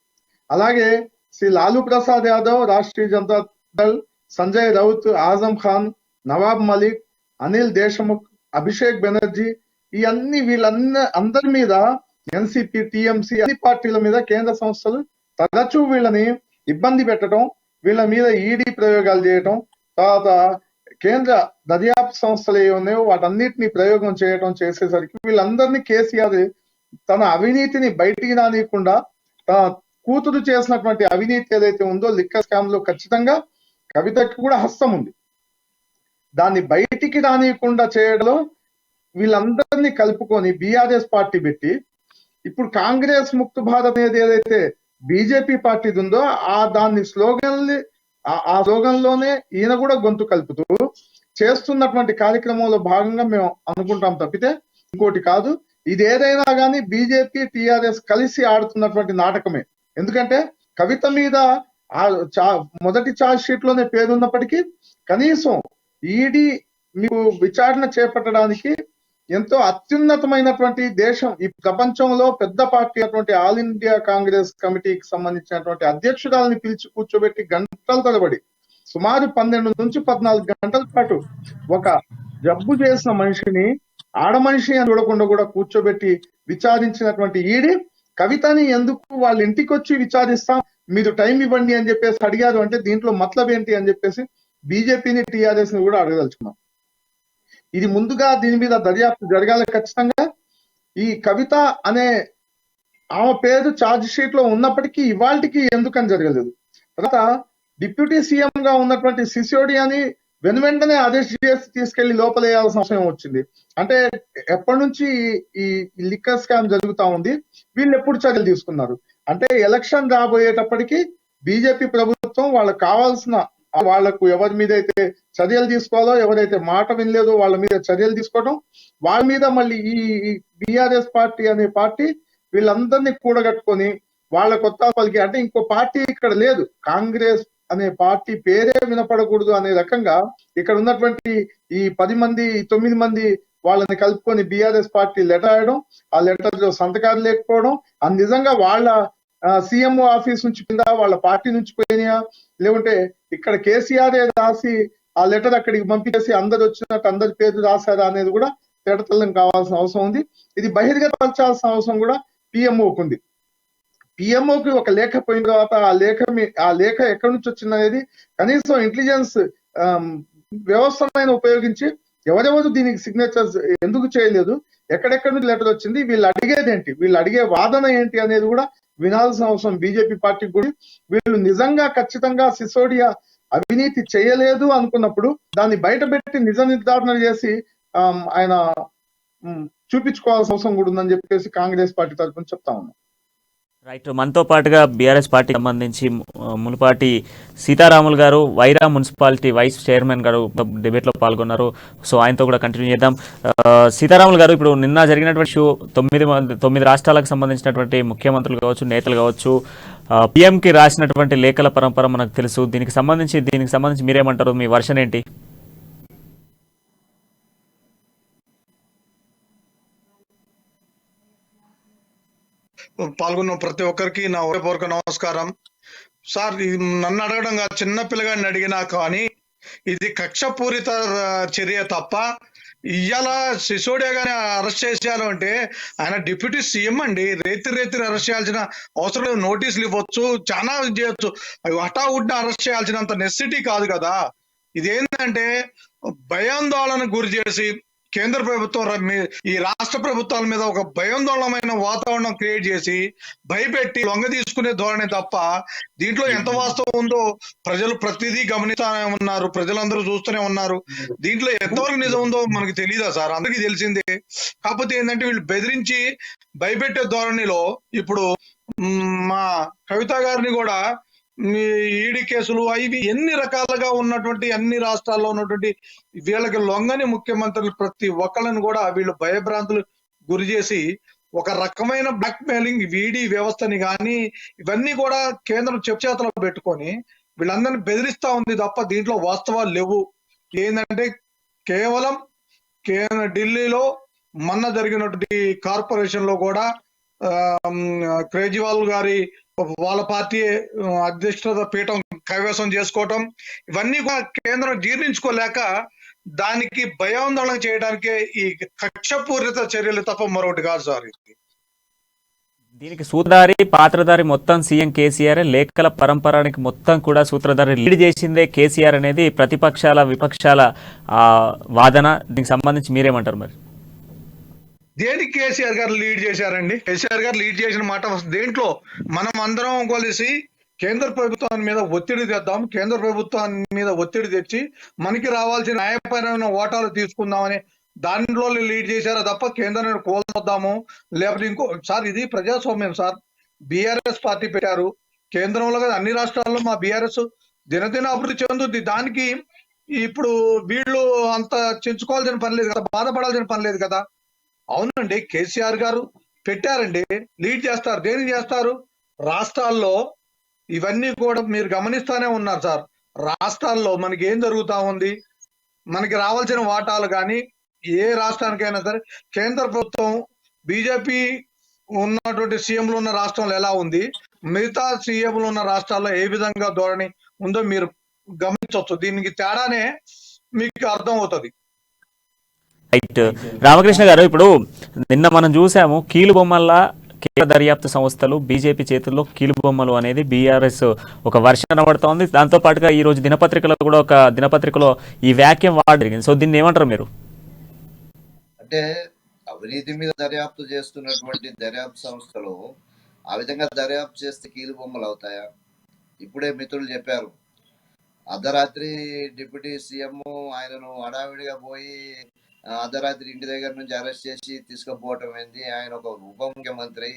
అలాగే శ్రీ లాలూ ప్రసాద్ యాదవ్, రాష్ట్రీయ జనతా దళ్, సంజయ్ రౌత్, ఆజం ఖాన్, నవాబ్ మలిక్, అనిల్ దేశ్ముఖ్, అభిషేక్ బెనర్జీ అందరి మీద ఎన్సిపి, టిఎంసి అన్ని పార్టీల మీద కేంద్ర సంస్థలు తరచూ వీళ్ళని ఇబ్బంది పెట్టడం, వీళ్ళ మీద ఈడీ ప్రయోగాలు చేయటం, తర్వాత కేంద్ర దర్యాప్తు సంస్థలు ఏ ఉన్నాయో వాటన్నిటిని ప్రయోగం చేయటం చేసేసరికి వీళ్ళందరినీ కేసీఆర్ తన అవినీతిని బయటికి రానియకుండా తన కూతురు చేసినటువంటి అవినీతి ఏదైతే ఉందో లిక్కర్ స్కామ్ లో ఖచ్చితంగా కవితకి కూడా హస్తం ఉంది. దాన్ని బయటికి రానియకుండా చేయడంలో వీళ్ళందరినీ కలుపుకొని బీఆర్ఎస్ పార్టీ పెట్టి ఇప్పుడు కాంగ్రెస్ ముక్త భారత్ అనేది ఏదైతే బీజేపీ పార్టీ ఉందో దాన్ని ఆ స్లోగన్ లోనే ఈయన కూడా గొంతు కలుపుతూ చేస్తున్నటువంటి కార్యక్రమంలో భాగంగా మేము అనుకుంటాం తప్పితే ఇంకోటి కాదు. ఇది ఏదైనా కానీ బీజేపీ టిఆర్ఎస్ కలిసి ఆడుతున్నటువంటి నాటకమే. ఎందుకంటే కవిత మీద మొదటి ఛార్జ్ షీట్ లోనే పేరున్నప్పటికీ కనీసం ఈడీ మీకు విచారణ చేపట్టడానికి ఎంతో అత్యున్నతమైనటువంటి దేశం ఈ ప్రపంచంలో పెద్ద పార్టీ అటువంటి ఆల్ ఇండియా కాంగ్రెస్ కమిటీకి సంబంధించినటువంటి అధ్యక్షురాలని పిలిచి కూర్చోబెట్టి గంటల తరబడి సుమారు 12 నుంచి 14 గంటల పాటు ఒక జబ్బు చేసిన మనిషిని ఆడమనిషి అని చూడకుండా కూడా కూర్చోబెట్టి విచారించినటువంటి ఈడీ కవితని ఎందుకు వాళ్ళ ఇంటికి వచ్చి విచారిస్తాం, మీరు టైం ఇవ్వండి అని చెప్పేసి అడిగారు అంటే దీంట్లో మతలబ్ ఏంటి అని చెప్పేసి బీజేపీని టీఆర్ఎస్ ని కూడా అడగదలుచుకున్నాం. ఇది ముందుగా దీని మీద దర్యాప్తు జరగాలి ఖచ్చితంగా. ఈ కవిత అనే ఆమె పేరు ఛార్జ్ షీట్ లో ఉన్నప్పటికీ ఇవాళకి ఎందుకని జరగలేదు. తర్వాత డిప్యూటీ సీఎం గా ఉన్నటువంటి సిసోడియాని వెంటనే అరెస్ట్ చేసి తీసుకెళ్లి లోపలేయాల్సిన అవసరం వచ్చింది. అంటే ఎప్పటి నుంచి ఈ లిక్కర్ స్కామ్ జరుగుతా ఉంది, వీళ్ళు ఎప్పుడు చర్యలు తీసుకున్నారు అంటే ఎలక్షన్ రాబోయేటప్పటికి బీజేపీ ప్రభుత్వం వాళ్ళకు కావాల్సిన వాళ్లకు ఎవరి మీద అయితే చర్యలు తీసుకోవాలో, ఎవరైతే మాట వినలేదో వాళ్ళ మీద చర్యలు తీసుకోవడం, వాళ్ళ మీద మళ్ళీ ఈ బీఆర్ఎస్ పార్టీ అనే పార్టీ వీళ్ళందరినీ కూడగట్టుకొని వాళ్ళ కొత్త పలికి అంటే ఇంకో పార్టీ ఇక్కడ లేదు, కాంగ్రెస్ అనే పార్టీ పేరే వినపడకూడదు అనే రకంగా ఇక్కడ ఉన్నటువంటి ఈ 9 మంది వాళ్ళని కలుపుకొని బీఆర్ఎస్ పార్టీ లెటర్ రాయడం, ఆ లెటర్ లో సంతకాలు లేకపోవడం, అది నిజంగా వాళ్ళ సీఎంఓ ఆఫీస్ నుంచి కింద వాళ్ళ పార్టీ నుంచి పోయినాయా లేకుంటే ఇక్కడ కేసీఆర్ రాసి ఆ లెటర్ అక్కడికి పంపించేసి అందరు వచ్చినట్టు అందరి పేరు రాశారా అనేది కూడా తేటతెల్లం కావాల్సిన అవసరం ఉంది. ఇది బహిర్గతపరచాల్సిన అవసరం కూడా పిఎంఓకి ఉంది. పిఎంఓకి ఒక లేఖ పోయిన తర్వాత ఆ లేఖ ఎక్కడి నుంచి వచ్చింది అనేది కనీసం ఇంటెలిజెన్స్ వ్యవస్థను ఉపయోగించి ఎవరెవరు దీనికి సిగ్నేచర్స్ ఎందుకు చేయలేదు, ఎక్కడెక్కడి నుంచి లెటర్ వచ్చింది, వీళ్ళు అడిగేది ఏంటి, వీళ్ళు అడిగే వాదన ఏంటి అనేది కూడా వినాల్సిన అవసరం బీజేపీ పార్టీకి కూడా. వీళ్ళు నిజంగా ఖచ్చితంగా సిసోడియా అవినీతి చేయలేదు అనుకున్నప్పుడు దాన్ని బయట పెట్టి నిజ నిర్ధారణ చేసి ఆయన చూపించుకోవాల్సిన అవసరం కూడా ఉందని చెప్పేసి కాంగ్రెస్ పార్టీ తరఫున చెప్తా ఉన్నాం. రైట్, మనతో పాటుగా బీఆర్ఎస్ పార్టీకి సంబంధించి మునుపాటి సీతారాములు గారు వైరా మున్సిపాలిటీ వైస్ చైర్మన్ గారు డిబేట్లో పాల్గొన్నారు. సో ఆయనతో కూడా కంటిన్యూ చేద్దాం. సీతారాములు గారు, ఇప్పుడు నిన్న జరిగినటువంటి షో 9 రాష్ట్రాలకు సంబంధించినటువంటి ముఖ్యమంత్రులు కావచ్చు, నేతలు కావచ్చు, పిఎంకి రాసినటువంటి లేఖల పరంపర మనకు తెలుసు. దీనికి సంబంధించి మీరేమంటారు, మీ వర్షన్ ఏంటి? పాల్గొన్న ప్రతి ఒక్కరికి నా హృదయపూర్వక నమస్కారం. సార్, నన్ను అడగడం కాదు, చిన్న పిల్లగాడిని అడిగినా కానీ ఇది కక్షపూరిత చర్య తప్ప ఇవాళ సిసోడియా గాని అరెస్ట్ చేసేయాలి అంటే ఆయన డిప్యూటీ సీఎం అండి. రేతి అరెస్ట్ చేయాల్సిన అవసరం లేదు. నోటీసులు ఇవ్వచ్చు, చాలా చేయొచ్చు. హఠావుడ్న అరెస్ట్ చేయాల్సినంత నెసిటీ కాదు కదా. ఇదేంటంటే భయాందోళనకు గురి చేసి కేంద్ర ప్రభుత్వం ఈ రాష్ట్ర ప్రభుత్వాల మీద ఒక భయాందోళనమైన వాతావరణం క్రియేట్ చేసి భయపెట్టి లొంగ తీసుకునే ధోరణి తప్ప దీంట్లో ఎంత వాస్తవం ఉందో ప్రజలు ప్రతిదీ గమనిస్తూనే ఉన్నారు, ప్రజలందరూ చూస్తూనే ఉన్నారు. దీంట్లో ఎంతవరకు నిజం ఉందో మనకు తెలియదా సార్? అందరికీ తెలిసిందే. కాకపోతే ఏంటంటే వీళ్ళు బెదిరించి భయపెట్టే ధోరణిలో ఇప్పుడు మా కవిత గారిని కూడా మీ ఈడీ కేసులు ఇవి ఎన్ని రకాలుగా ఉన్నటువంటి అన్ని రాష్ట్రాల్లో ఉన్నటువంటి వీళ్ళకి లొంగని ముఖ్యమంత్రులు ప్రతి ఒక్కళ్ళని కూడా వీళ్ళు భయభ్రాంతులు గురి చేసి ఒక రకమైన బ్లాక్ మెయిలింగ్ ఈడీ వ్యవస్థని కానీ ఇవన్నీ కూడా కేంద్రం చేతిలో పెట్టుకొని వీళ్ళందరినీ బెదిరిస్తా ఉంది తప్ప దీంట్లో వాస్తవాలు లేవు. ఏంటంటే కేవలం ఢిల్లీలో మొన్న జరిగినటువంటి కార్పొరేషన్ లో కూడా కేజ్రీవాల్ గారి వాళ్ళ పార్టీ అధ్యక్షత పీఠం కైవసం చేసుకోవటం ఇవన్నీ కూడా కేంద్రం జీర్ణించుకోలేక దానికి భయాందోళన చేయడానికే ఈ కక్షపూరిత చర్యలు తప్ప మరొకటి కాదు సార్. దీనికి సూత్రధారి పాత్రధారి మొత్తం సీఎం కేసీఆర్, లేఖల పరంపరానికి మొత్తం కూడా సూత్రధారి లీడ్ చేసిందే కేసీఆర్ అనేది ప్రతిపక్షాల విపక్షాల వాదన. దీనికి సంబంధించి మీరేమంటారు? మరి దేనికి కేసీఆర్ గారు లీడ్ చేశారండి? కేసీఆర్ గారు లీడ్ చేసిన మాట దేంట్లో మనం అందరం కలిసి కేంద్ర ప్రభుత్వం మీద ఒత్తిడి తెద్దాం, కేంద్ర ప్రభుత్వం మీద ఒత్తిడి తెచ్చి మనకి రావాల్సిన న్యాయపరమైన ఓటాలు తీసుకుందామని దాంట్లో లీడ్ చేశారా తప్ప కేంద్రాన్ని కోల్పోద్దాము లేకపోతే ఇంకో సార్ ఇది ప్రజాస్వామ్యం సార్. బీఆర్ఎస్ పార్టీ పెట్టారు కేంద్రంలో కదా, అన్ని రాష్ట్రాల్లో మా బీఆర్ఎస్ దినదిన అభివృద్ధి చెందుద్ది. దానికి ఇప్పుడు వీళ్ళు అంత చెంచుకోవాల్సిన పని లేదు కదా, బాధపడాల్సిన పని లేదు కదా. అవునండి, కేసీఆర్ గారు పెట్టారండి, లీడ్ చేస్తారు. దేనికి చేస్తారు? రాష్ట్రాల్లో ఇవన్నీ కూడా మీరు గమనిస్తానే ఉన్నారు సార్. రాష్ట్రాల్లో మనకి ఏం జరుగుతా ఉంది, మనకి రావాల్సిన వాటాలు కానీ ఏ రాష్ట్రానికైనా సరే కేంద్ర ప్రభుత్వం బీజేపీ ఉన్నటువంటి సీఎంలు ఉన్న రాష్ట్రంలో ఎలా ఉంది, మిగతా సీఎంలు ఉన్న రాష్ట్రాల్లో ఏ విధంగా ధోరణి ఉందో మీరు గమనించవచ్చు. దీనికి తేడానే మీకు అర్థం అవుతుంది. రైట్ రామకృష్ణ గారు, ఇప్పుడు నిన్న మనం చూసాము కీలుబొమ్మల్లా కేంద్ర దర్యాప్తు సంస్థలు బీజేపీ చేతుల్లో కీలుబొమ్మలు అనేది బీఆర్ఎస్ ఒక వర్షం పడుతోంది. దాంతో పాటుగా ఈ రోజు దినపత్రికలో కూడా ఒక దినపత్రికలో ఈ వ్యాఖ్యం వాడ జరిగింది. సో దీన్ని ఏమంటారు మీరు? అంటే అవినీతి మీద దర్యాప్తు చేస్తున్నటువంటి దర్యాప్తు సంస్థలు ఆ విధంగా దర్యాప్తు చేస్తే కీలుబొమ్మలు అవుతాయా? ఇప్పుడే మిత్రులు చెప్పారు, అర్ధరాత్రి డిప్యూటీ సీఎం ఆయనను హడావిడిగా పోయి అర్ధరాత్రి ఇంటి దగ్గర నుంచి అరెస్ట్ చేసి తీసుకుపోవటం ఏంది, ఆయన ఒక ఉప ముఖ్యమంత్రి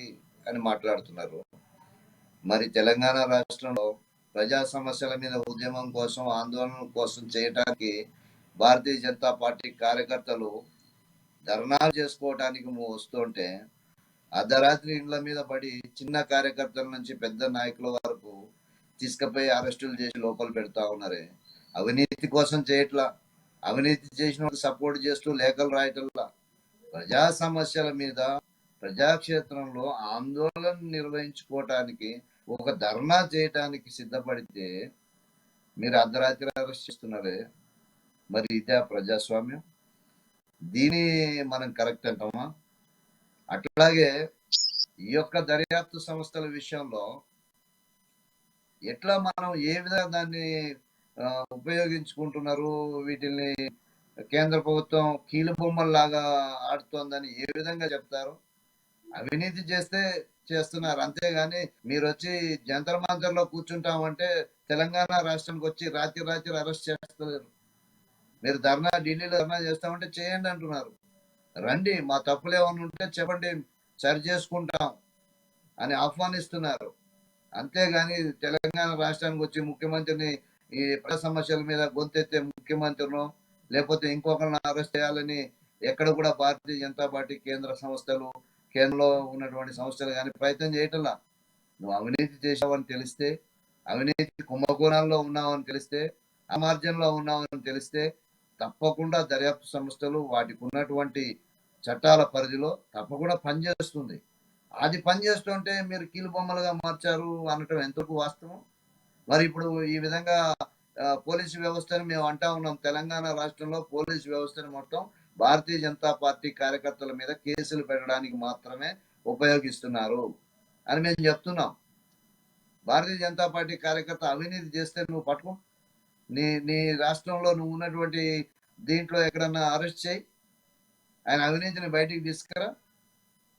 అని మాట్లాడుతున్నారు. మరి తెలంగాణ రాష్ట్రంలో ప్రజా సమస్యల మీద ఉద్యమం కోసం ఆందోళన కోసం చేయటానికి భారతీయ జనతా పార్టీ కార్యకర్తలు ధర్నాలు చేసుకోవటానికి వస్తుంటే అర్ధరాత్రి ఇండ్ల మీద పడి చిన్న కార్యకర్తల నుంచి పెద్ద నాయకుల వరకు తీసుకుపోయి అరెస్టులు చేసి లోపల పెడతా ఉన్నారే. అవినీతి కోసం చేయట్లా, అవినీతి చేసిన సపోర్ట్ చేస్తూ లేఖలు రాయటంలా. ప్రజా సమస్యల మీద ప్రజాక్షేత్రంలో ఆందోళన నిర్వహించుకోవటానికి ఒక ధర్నా చేయటానికి సిద్ధపడితే మీరు అర్ధరాత్రి అరెస్ట్ చేస్తున్నారే. మరి ఇదే ప్రజాస్వామ్యం? దీని మనం కరెక్ట్ అంటామా? అట్లాగే ఈ యొక్క దర్యాప్తు సంస్థల విషయంలో ఎట్లా మనం ఏ విధంగా దాన్ని ఉపయోగించుకుంటున్నారు, వీటిని కేంద్ర ప్రభుత్వం కీలుబొమ్మల్లాగా ఆడుతోందని ఏ విధంగా చెప్తారు? అవినీతి చేస్తే చేస్తున్నారు, అంతేగాని మీరు వచ్చి జంతర్ మంతర్లో కూర్చుంటామంటే తెలంగాణ రాష్ట్రానికి వచ్చి రాత్రి అరెస్ట్ చేస్తలేరు. మీరు ఢిల్లీలో ధర్నా చేస్తామంటే చేయండి అంటున్నారు. రండి, మా తప్పులు ఏమైనా ఉంటే చెప్పండి, సరి చేసుకుంటాం అని ఆహ్వానిస్తున్నారు. అంతేగాని తెలంగాణ రాష్ట్రానికి వచ్చి ముఖ్యమంత్రిని ఈ ప్రజా సమస్యల మీద గొంతెత్తే ముఖ్యమంత్రిను లేకపోతే ఇంకొకరిని అరెస్ట్ చేయాలని ఎక్కడ కూడా భారతీయ జనతా పార్టీ కేంద్ర సంస్థలు, కేంద్రంలో ఉన్నటువంటి సంస్థలు కానీ ప్రయత్నం చేయటంలా. నువ్వు అవినీతి చేసావని తెలిస్తే, అవినీతి కుంభకోణాల్లో ఉన్నావని తెలిస్తే, అమార్జనలో ఉన్నావని తెలిస్తే తప్పకుండా దర్యాప్తు సంస్థలు వాటికి ఉన్నటువంటి చట్టాల పరిధిలో తప్పకుండా పనిచేస్తుంది. అది పనిచేస్తుంటే మీరు కీలుబొమ్మలుగా మార్చారు అనటం ఎంతకు వాస్తవం? మరి ఇప్పుడు ఈ విధంగా పోలీసు వ్యవస్థను మేము అంటా ఉన్నాం, తెలంగాణ రాష్ట్రంలో పోలీసు వ్యవస్థను మొత్తం భారతీయ జనతా పార్టీ కార్యకర్తల మీద కేసులు పెట్టడానికి మాత్రమే ఉపయోగిస్తున్నారు అని మేము చెప్తున్నాం. భారతీయ జనతా పార్టీ కార్యకర్త అవినీతి చేస్తే నువ్వు పట్టుకో, నీ రాష్ట్రంలో నువ్వు ఉన్నటువంటి దీంట్లో ఎక్కడన్నా అరెస్ట్ చేయి, ఆయన అవినీతిని బయటికి తీసుకురా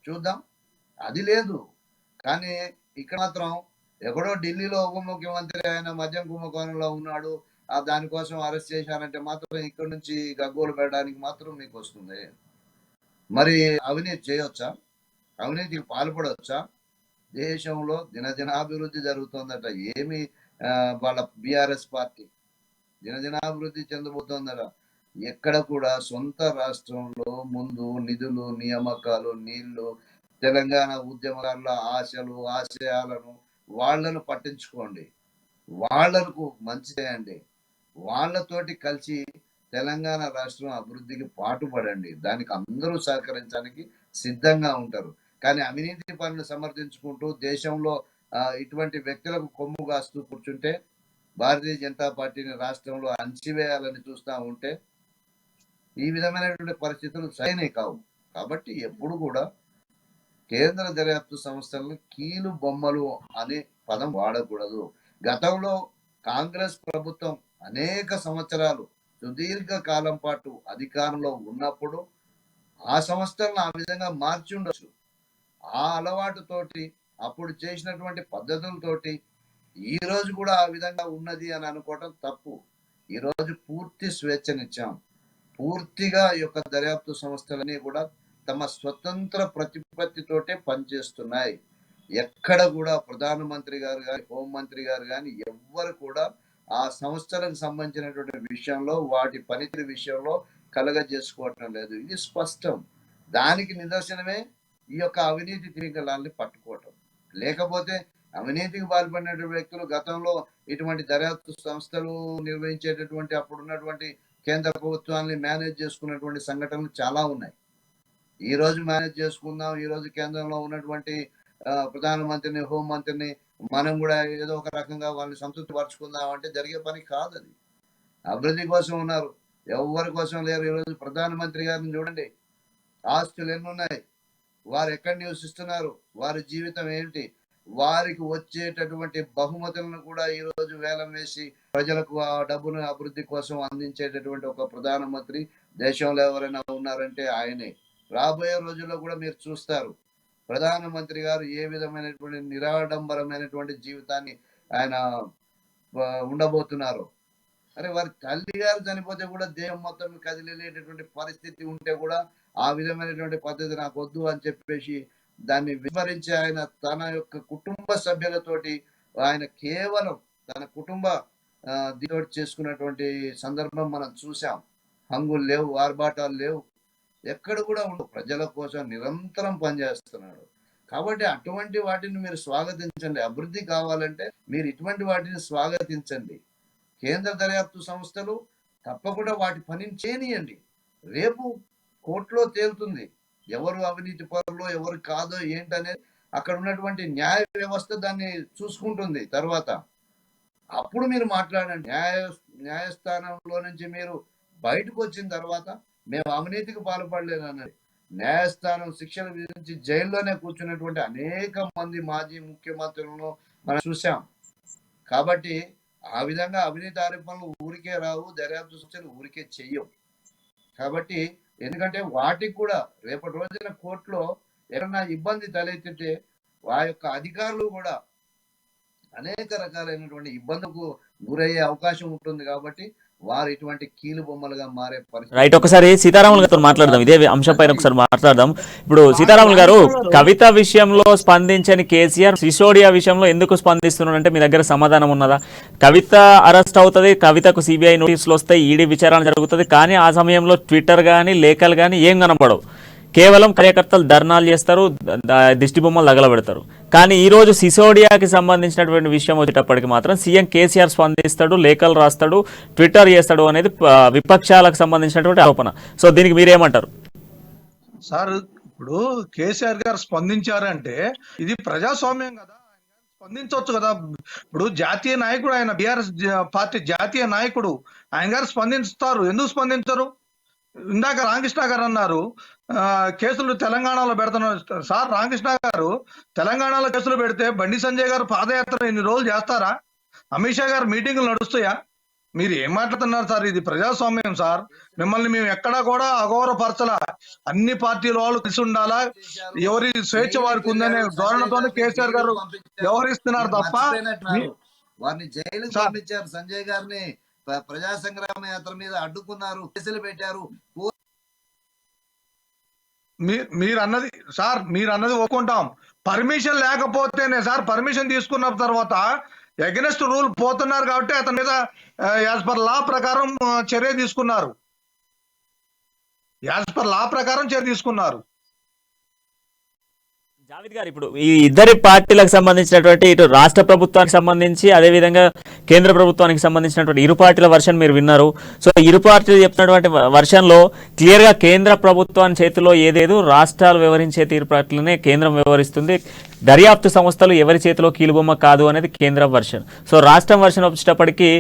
చూద్దాం. అది లేదు. కానీ ఇక్కడ మాత్రం ఎక్కడో ఢిల్లీలో ఉప ముఖ్యమంత్రి ఆయన మద్యం కుంభకోణంలో ఉన్నాడు, దానికోసం అరెస్ట్ చేశారంటే మాత్రం ఇక్కడ నుంచి గగ్గోలు పెట్టడానికి మాత్రం మీకు వస్తుంది. మరి అవినీతి చేయొచ్చా? అవినీతికి పాల్పడవచ్చా? దేశంలో దినదినాభివృద్ధి జరుగుతుందట. ఏమి వాళ్ళ బీఆర్ఎస్ పార్టీ దినదినాభివృద్ధి చెందబోతోందట. ఎక్కడ కూడా సొంత రాష్ట్రంలో ముందు నిధులు, నియామకాలు, నీళ్లు, తెలంగాణ ఉద్యమకారుల ఆశలు, ఆశయాలను వాళ్లను పట్టించుకోండి, వాళ్లకు మంచి చేయండి, వాళ్ళతోటి కలిసి తెలంగాణ రాష్ట్రం అభివృద్ధికి పాటుపడండి. దానికి అందరూ సహకరించడానికి సిద్ధంగా ఉంటారు. కానీ అవినీతి పనులు సమర్థించుకుంటూ దేశంలో ఇటువంటి వ్యక్తులకు కొమ్ము కాస్తూ కూర్చుంటే, భారతీయ జనతా పార్టీని రాష్ట్రంలో అణచివేయాలని చూస్తూ ఉంటే ఈ విధమైనటువంటి పరిస్థితులు సరైనవి కావు. కాబట్టి ఎప్పుడు కూడా కేంద్ర దర్యాప్తు సంస్థలను కీలు బొమ్మలు అనే పదం వాడకూడదు. గతంలో కాంగ్రెస్ ప్రభుత్వం అనేక సంవత్సరాలు సుదీర్ఘ కాలం పాటు అధికారంలో ఉన్నప్పుడు ఆ సంస్థలను ఆ విధంగా మార్చి ఉండొచ్చు. ఆ అలవాటుతోటి అప్పుడు చేసినటువంటి పద్ధతులతోటి ఈ రోజు కూడా ఆ విధంగా ఉన్నది అని అనుకోవటం తప్పు. ఈ రోజు పూర్తి స్వేచ్ఛనిచ్చాం. పూర్తిగా ఈ యొక్క దర్యాప్తు సంస్థలన్నీ కూడా తమ స్వతంత్ర ప్రతిపత్తితోటే పనిచేస్తున్నాయి. ఎక్కడ కూడా ప్రధానమంత్రి గారు కానీ, హోంమంత్రి గారు కానీ ఎవ్వరు కూడా ఆ సంస్థలకు సంబంధించినటువంటి విషయంలో, వాటి పనితీరు విషయంలో కలగజేసుకోవటం లేదు. ఇది స్పష్టం. దానికి నిదర్శనమే ఈ యొక్క అవినీతి తిమింగళాన్ని పట్టుకోవటం. లేకపోతే అవినీతికి పాల్పడినటువంటి వ్యక్తులు గతంలో ఇటువంటి దర్యాప్తు సంస్థలు నిర్వహించేటటువంటి అప్పుడున్నటువంటి కేంద్ర ప్రభుత్వాన్ని మేనేజ్ చేసుకున్నటువంటి సంఘటనలు చాలా ఉన్నాయి. ఈ రోజు మేనేజ్ చేసుకుందాం, ఈ రోజు కేంద్రంలో ఉన్నటువంటి ప్రధానమంత్రిని, హోంమంత్రిని మనం కూడా ఏదో ఒక రకంగా వాళ్ళని సంతృప్తి పరుచుకుందాం అంటే జరిగే పని కాదు. అది అభివృద్ధి కోసం ఉన్నారు, ఎవరి కోసం లేరు. ఈరోజు ప్రధానమంత్రి గారిని చూడండి, ఆస్తులు ఎన్ని ఉన్నాయి, వారు ఎక్కడ నివసిస్తున్నారు, వారి జీవితం ఏంటి, వారికి వచ్చేటటువంటి బహుమతులను కూడా ఈ రోజు వేలం వేసి ప్రజలకు ఆ డబ్బును అభివృద్ధి కోసం అందించేటటువంటి ఒక ప్రధానమంత్రి దేశంలో ఎవరైనా ఉన్నారంటే ఆయనే. రాబోయే రోజుల్లో కూడా మీరు చూస్తారు ప్రధానమంత్రి గారు ఏ విధమైనటువంటి నిరాడంబరమైనటువంటి జీవితాన్ని ఆయన ఉండబోతున్నారు. అరే వారి తల్లి గారు చనిపోతే కూడా దేశం మొత్తం కదిలేటటువంటి పరిస్థితి ఉంటే కూడా ఆ విధమైనటువంటి పద్ధతి నాకు వద్దు అని చెప్పేసి దాన్ని విస్మరించి ఆయన తన యొక్క కుటుంబ సభ్యులతోటి ఆయన కేవలం తన కుటుంబ దీతోటి చేసుకున్నటువంటి సందర్భం మనం చూసాం. హంగులు లేవు, ఆర్భాటాలు లేవు, ఎక్కడ కూడా ఉండవు. ప్రజల కోసం నిరంతరం పనిచేస్తున్నాడు. కాబట్టి అటువంటి వాటిని మీరు స్వాగతించండి. అభివృద్ధి కావాలంటే మీరు ఇటువంటి వాటిని స్వాగతించండి. కేంద్ర దర్యాప్తు సంస్థలు తప్పకుండా వాటి పనిని చేయనియండి. రేపు కోర్టులో తేలుతుంది ఎవరు అవినీతి పరులో ఎవరు కాదో ఏంటనేది. అక్కడ ఉన్నటువంటి న్యాయ వ్యవస్థ దాన్ని చూసుకుంటుంది. తర్వాత అప్పుడు మీరు మాట్లాడండి. న్యాయస్థానంలో నుంచి మీరు బయటకు వచ్చిన తర్వాత మేము అవినీతికి పాల్పడలేదు అన్నది. న్యాయస్థానం శిక్షలు విధించి జైల్లోనే కూర్చున్నటువంటి అనేక మంది మాజీ ముఖ్యమంత్రులను మనం చూసాం. కాబట్టి ఆ విధంగా అవినీతి ఆరోపణలు ఊరికే రావు, దర్యాప్తు సంస్థలు ఊరికే చెయ్యవు. కాబట్టి ఎందుకంటే వాటికి కూడా రేపటి రోజున కోర్టులో ఏదైనా ఇబ్బంది తలెత్తితే ఆ యొక్క అధికారులు కూడా అనేక రకాలైనటువంటి ఇబ్బందులకు గురయ్యే అవకాశం ఉంటుంది. కాబట్టి వారు ఇటువంటి కీలు బొమ్మలుగా మారే పరిస్థితి. రైట్, ఒకసారి సీతారాములు గారితో మాట్లాడదాం, ఇదే అంశం పైన ఒకసారి మాట్లాడదాం. ఇప్పుడు సీతారాములు గారు, కవిత విషయంలో స్పందించని కేసీఆర్ సిసోడియా విషయంలో ఎందుకు స్పందిస్తున్నారంటే మీ దగ్గర సమాధానం ఉన్నదా? కవిత అరెస్ట్ అవుతుంది, కవితకు సిబిఐ నోటీసులు వస్తాయి, ఈడీ విచారణ జరుగుతుంది, కానీ ఆ సమయంలో ట్విట్టర్ కానీ లేఖలు కానీ ఏం కనపడవు. కేవలం కార్యకర్తలు ధర్నాలు చేస్తారు, దిష్టి బొమ్మలు తగలబెడతారు. కానీ ఈరోజు సిసోడియాకి సంబంధించినటువంటి విషయం వచ్చేటప్పటికి మాత్రం సీఎం కేసీఆర్ స్పందిస్తాడు, లేఖలు రాస్తాడు, ట్విట్టర్ చేస్తాడు అనేది విపక్షాలకు సంబంధించినటువంటి ఆరోపణ. సో దీనికి మీరేమంటారు? సార్, ఇప్పుడు కేసీఆర్ గారు స్పందించారంటే ఇది ప్రజాస్వామ్యం కదా, స్పందించవచ్చు కదా. ఇప్పుడు జాతీయ నాయకుడు ఆయన, బీఆర్ఎస్ పార్టీ జాతీయ నాయకుడు ఆయన గారు స్పందిస్తారు. ఎందుకు స్పందించరు? ఇందాక రామకృష్ణ గారు అన్నారు కేసులు తెలంగాణలో పెడుతున్నారు. సార్, రామకృష్ణ గారు తెలంగాణలో కేసులు పెడితే బండి సంజయ్ గారు పాదయాత్ర ఇన్ని రోజులు చేస్తారా? అమిత్ షా గారు మీటింగులు నడుస్తాయా? మీరు ఏం మాట్లాడుతున్నారు సార్? ఇది ప్రజాస్వామ్యం సార్. మిమ్మల్ని మేము ఎక్కడా కూడా అగౌరవపరచలా. అన్ని పార్టీల వాళ్ళు కలిసి ఉండాలా, ఎవరి స్వేచ్ఛ వారికి ఉందనే ధోరణితోనే కేసీఆర్ గారు వ్యవహరిస్తున్నారు తప్ప వారిని జైలుకి పంపించారు. సంజయ్ గారిని ప్రజా సంగ్రామ యాత్ర మీద అడ్డుకున్నారు, కేసులు పెట్టారు. మీరు అన్నది ఒప్పుకుంటాం. పర్మిషన్ లేకపోతేనే సార్, పర్మిషన్ తీసుకున్న తర్వాత అగెనెస్ట్ రూల్ పోతున్నారు కాబట్టి అతని మీద యాజ్ పర్ లా ప్రకారం చర్య తీసుకున్నారు. జావేద్ గారు, ఇప్పుడు ఈ ఇద్దరి పార్టీలకు సంబంధించినటువంటి ఇటు రాష్ట్ర ప్రభుత్వానికి సంబంధించి అదేవిధంగా కేంద్ర ప్రభుత్వానికి సంబంధించినటువంటి ఇరు పార్టీల వర్షన్ మీరు విన్నారు. సో ఇరు పార్టీలు చెప్తున్నటువంటి వర్షన్లో క్లియర్గా కేంద్ర ప్రభుత్వాన్ని చేతిలో ఏదేదో రాష్ట్రాలు వ్యవహరించే తీర్పాట్లనే కేంద్రం వ్యవహరిస్తుంది, దర్యాప్తు సంస్థలు ఎవరి చేతిలో కీలుబొమ్మ కాదు అనేది కేంద్ర వర్షన్. సో రాష్ట్రం వర్షన్ వచ్చేటప్పటికి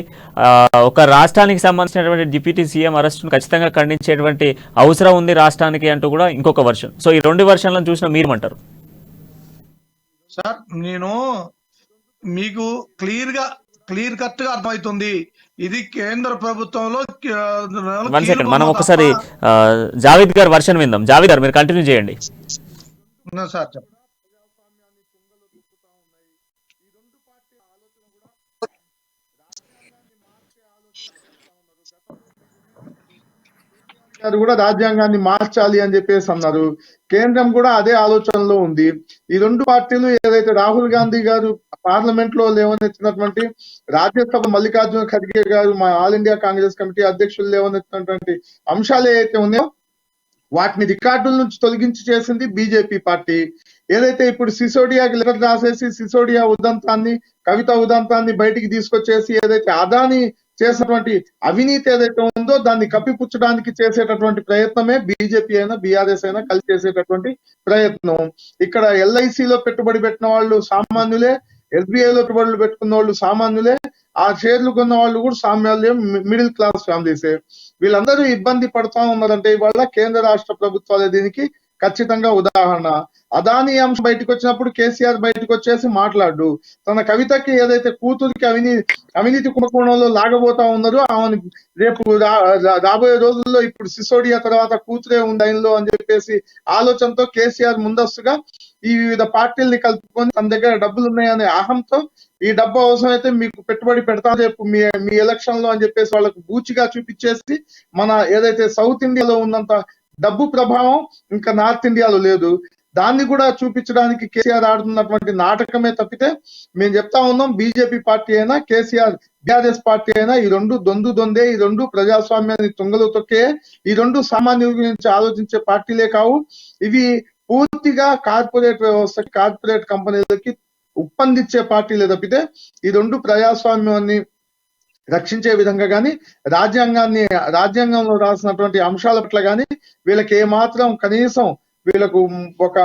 ఒక రాష్ట్రానికి సంబంధించినటువంటి డిప్యూటీ సీఎం అరెస్టును ఖచ్చితంగా ఖండించేటువంటి అవసరం ఉంది రాష్ట్రానికి అంటూ కూడా ఇంకొక వర్షన్. సో ఈ రెండు వర్షన్లను చూసిన మీరేమంటారు? సార్, నేను మీకు క్లియర్ కట్ గా అర్థమవుతుంది. ఇది కేంద్ర ప్రభుత్వంలో 1 సెకండ్, మనం ఒకసారి జావేద్ గారు వర్షన్ విందాం. జావేద్ గారు మీరు కంటిన్యూ చేయండి. సార్ చెప్పండి. అది కూడా రాజ్యాంగాన్ని మార్చాలి అని చెప్పేసి అన్నారు. కేంద్రం కూడా అదే ఆలోచనలో ఉంది. ఈ రెండు పార్టీలు ఏదైతే రాహుల్ గాంధీ గారు పార్లమెంట్ లో లేవనెత్తినటువంటి, రాజ్యసభ మల్లికార్జున ఖర్గే గారు మా ఆల్ ఇండియా కాంగ్రెస్ కమిటీ అధ్యక్షులు లేవనెత్తినటువంటి అంశాలు ఏవైతే ఉన్నాయో వాటిని రికార్డుల నుంచి తొలగించి చేసింది బీజేపీ పార్టీ. ఏదైతే ఇప్పుడు సిసోడియాకి లెటర్ రాసేసి సిసోడియా ఉదంతాన్ని, కవిత ఉదంతాన్ని బయటికి తీసుకొచ్చేసి ఏదైతే అదాని చేసినటువంటి అవినీతి ఏదైతే ఉందో దాన్ని కప్పిపుచ్చడానికి చేసేటటువంటి ప్రయత్నమే బీజేపీ అయినా బీఆర్ఎస్ అయినా కలిసి చేసేటటువంటి ప్రయత్నం. ఇక్కడ ఎల్ఐసిలో పెట్టుబడి పెట్టిన వాళ్ళు సామాన్యులే, ఎస్బీఐలో పెట్టుబడులు పెట్టుకున్న వాళ్ళు సామాన్యులే, ఆ షేర్లు కొన్న వాళ్ళు కూడా సామాన్యులే, మిడిల్ క్లాస్ ఫ్యామిలీసే. వీళ్ళందరూ ఇబ్బంది పడుతూ ఉన్నారంటే ఇవాళ కేంద్ర రాష్ట్ర ప్రభుత్వాలే దీనికి ఖచ్చితంగా ఉదాహరణ. అదాని అంశం బయటకు వచ్చినప్పుడు కేసీఆర్ బయటకు వచ్చేసి మాట్లాడు, తన కవితకి ఏదైతే కూతురికి అవినీతి కుంభకోణంలో లాగబోతా ఉన్నారో ఆమెను రేపు రాబోయే రోజుల్లో ఇప్పుడు సిసోడియా తర్వాత కూతురే ఉంది ఆయనలో అని చెప్పేసి ఆలోచనతో కేసీఆర్ ముందస్తుగా ఈ వివిధ పార్టీల్ని కలుపుకొని తన దగ్గర డబ్బులు ఉన్నాయనే అహంతో ఈ డబ్బు అవసరమైతే మీకు పెట్టుబడి పెడతాం రేపు మీ ఎలక్షన్ లో అని చెప్పేసి వాళ్ళకు బూచిగా చూపించేసి మన ఏదైతే సౌత్ ఇండియాలో ఉన్నంత డబ్బు ప్రభావం ఇంకా నార్త్ ఇండియాలో లేదు, దాన్ని కూడా చూపించడానికి కేసీఆర్ ఆడుతున్నటువంటి నాటకమే తప్పితే మేము చెప్తా ఉన్నాం బీజేపీ పార్టీ అయినా కేసీఆర్ బీఆర్ఎస్ పార్టీ అయినా ఈ రెండు దొందే, ఈ రెండు ప్రజాస్వామ్యాన్ని తుంగలు తొక్కే, ఈ రెండు సామాన్యుల గురించి ఆలోచించే పార్టీలే కావు. ఇవి పూర్తిగా కార్పొరేట్ వ్యవస్థ, కార్పొరేట్ కంపెనీలకి ఉప్పందించే పార్టీలే తప్పితే ఈ రెండు ప్రజాస్వామ్యాన్ని రక్షించే విధంగా కానీ రాజ్యాంగంలో రాసినటువంటి అంశాల పట్ల కానీ వీళ్ళకి ఏమాత్రం కనీసం వీళ్ళకు ఒక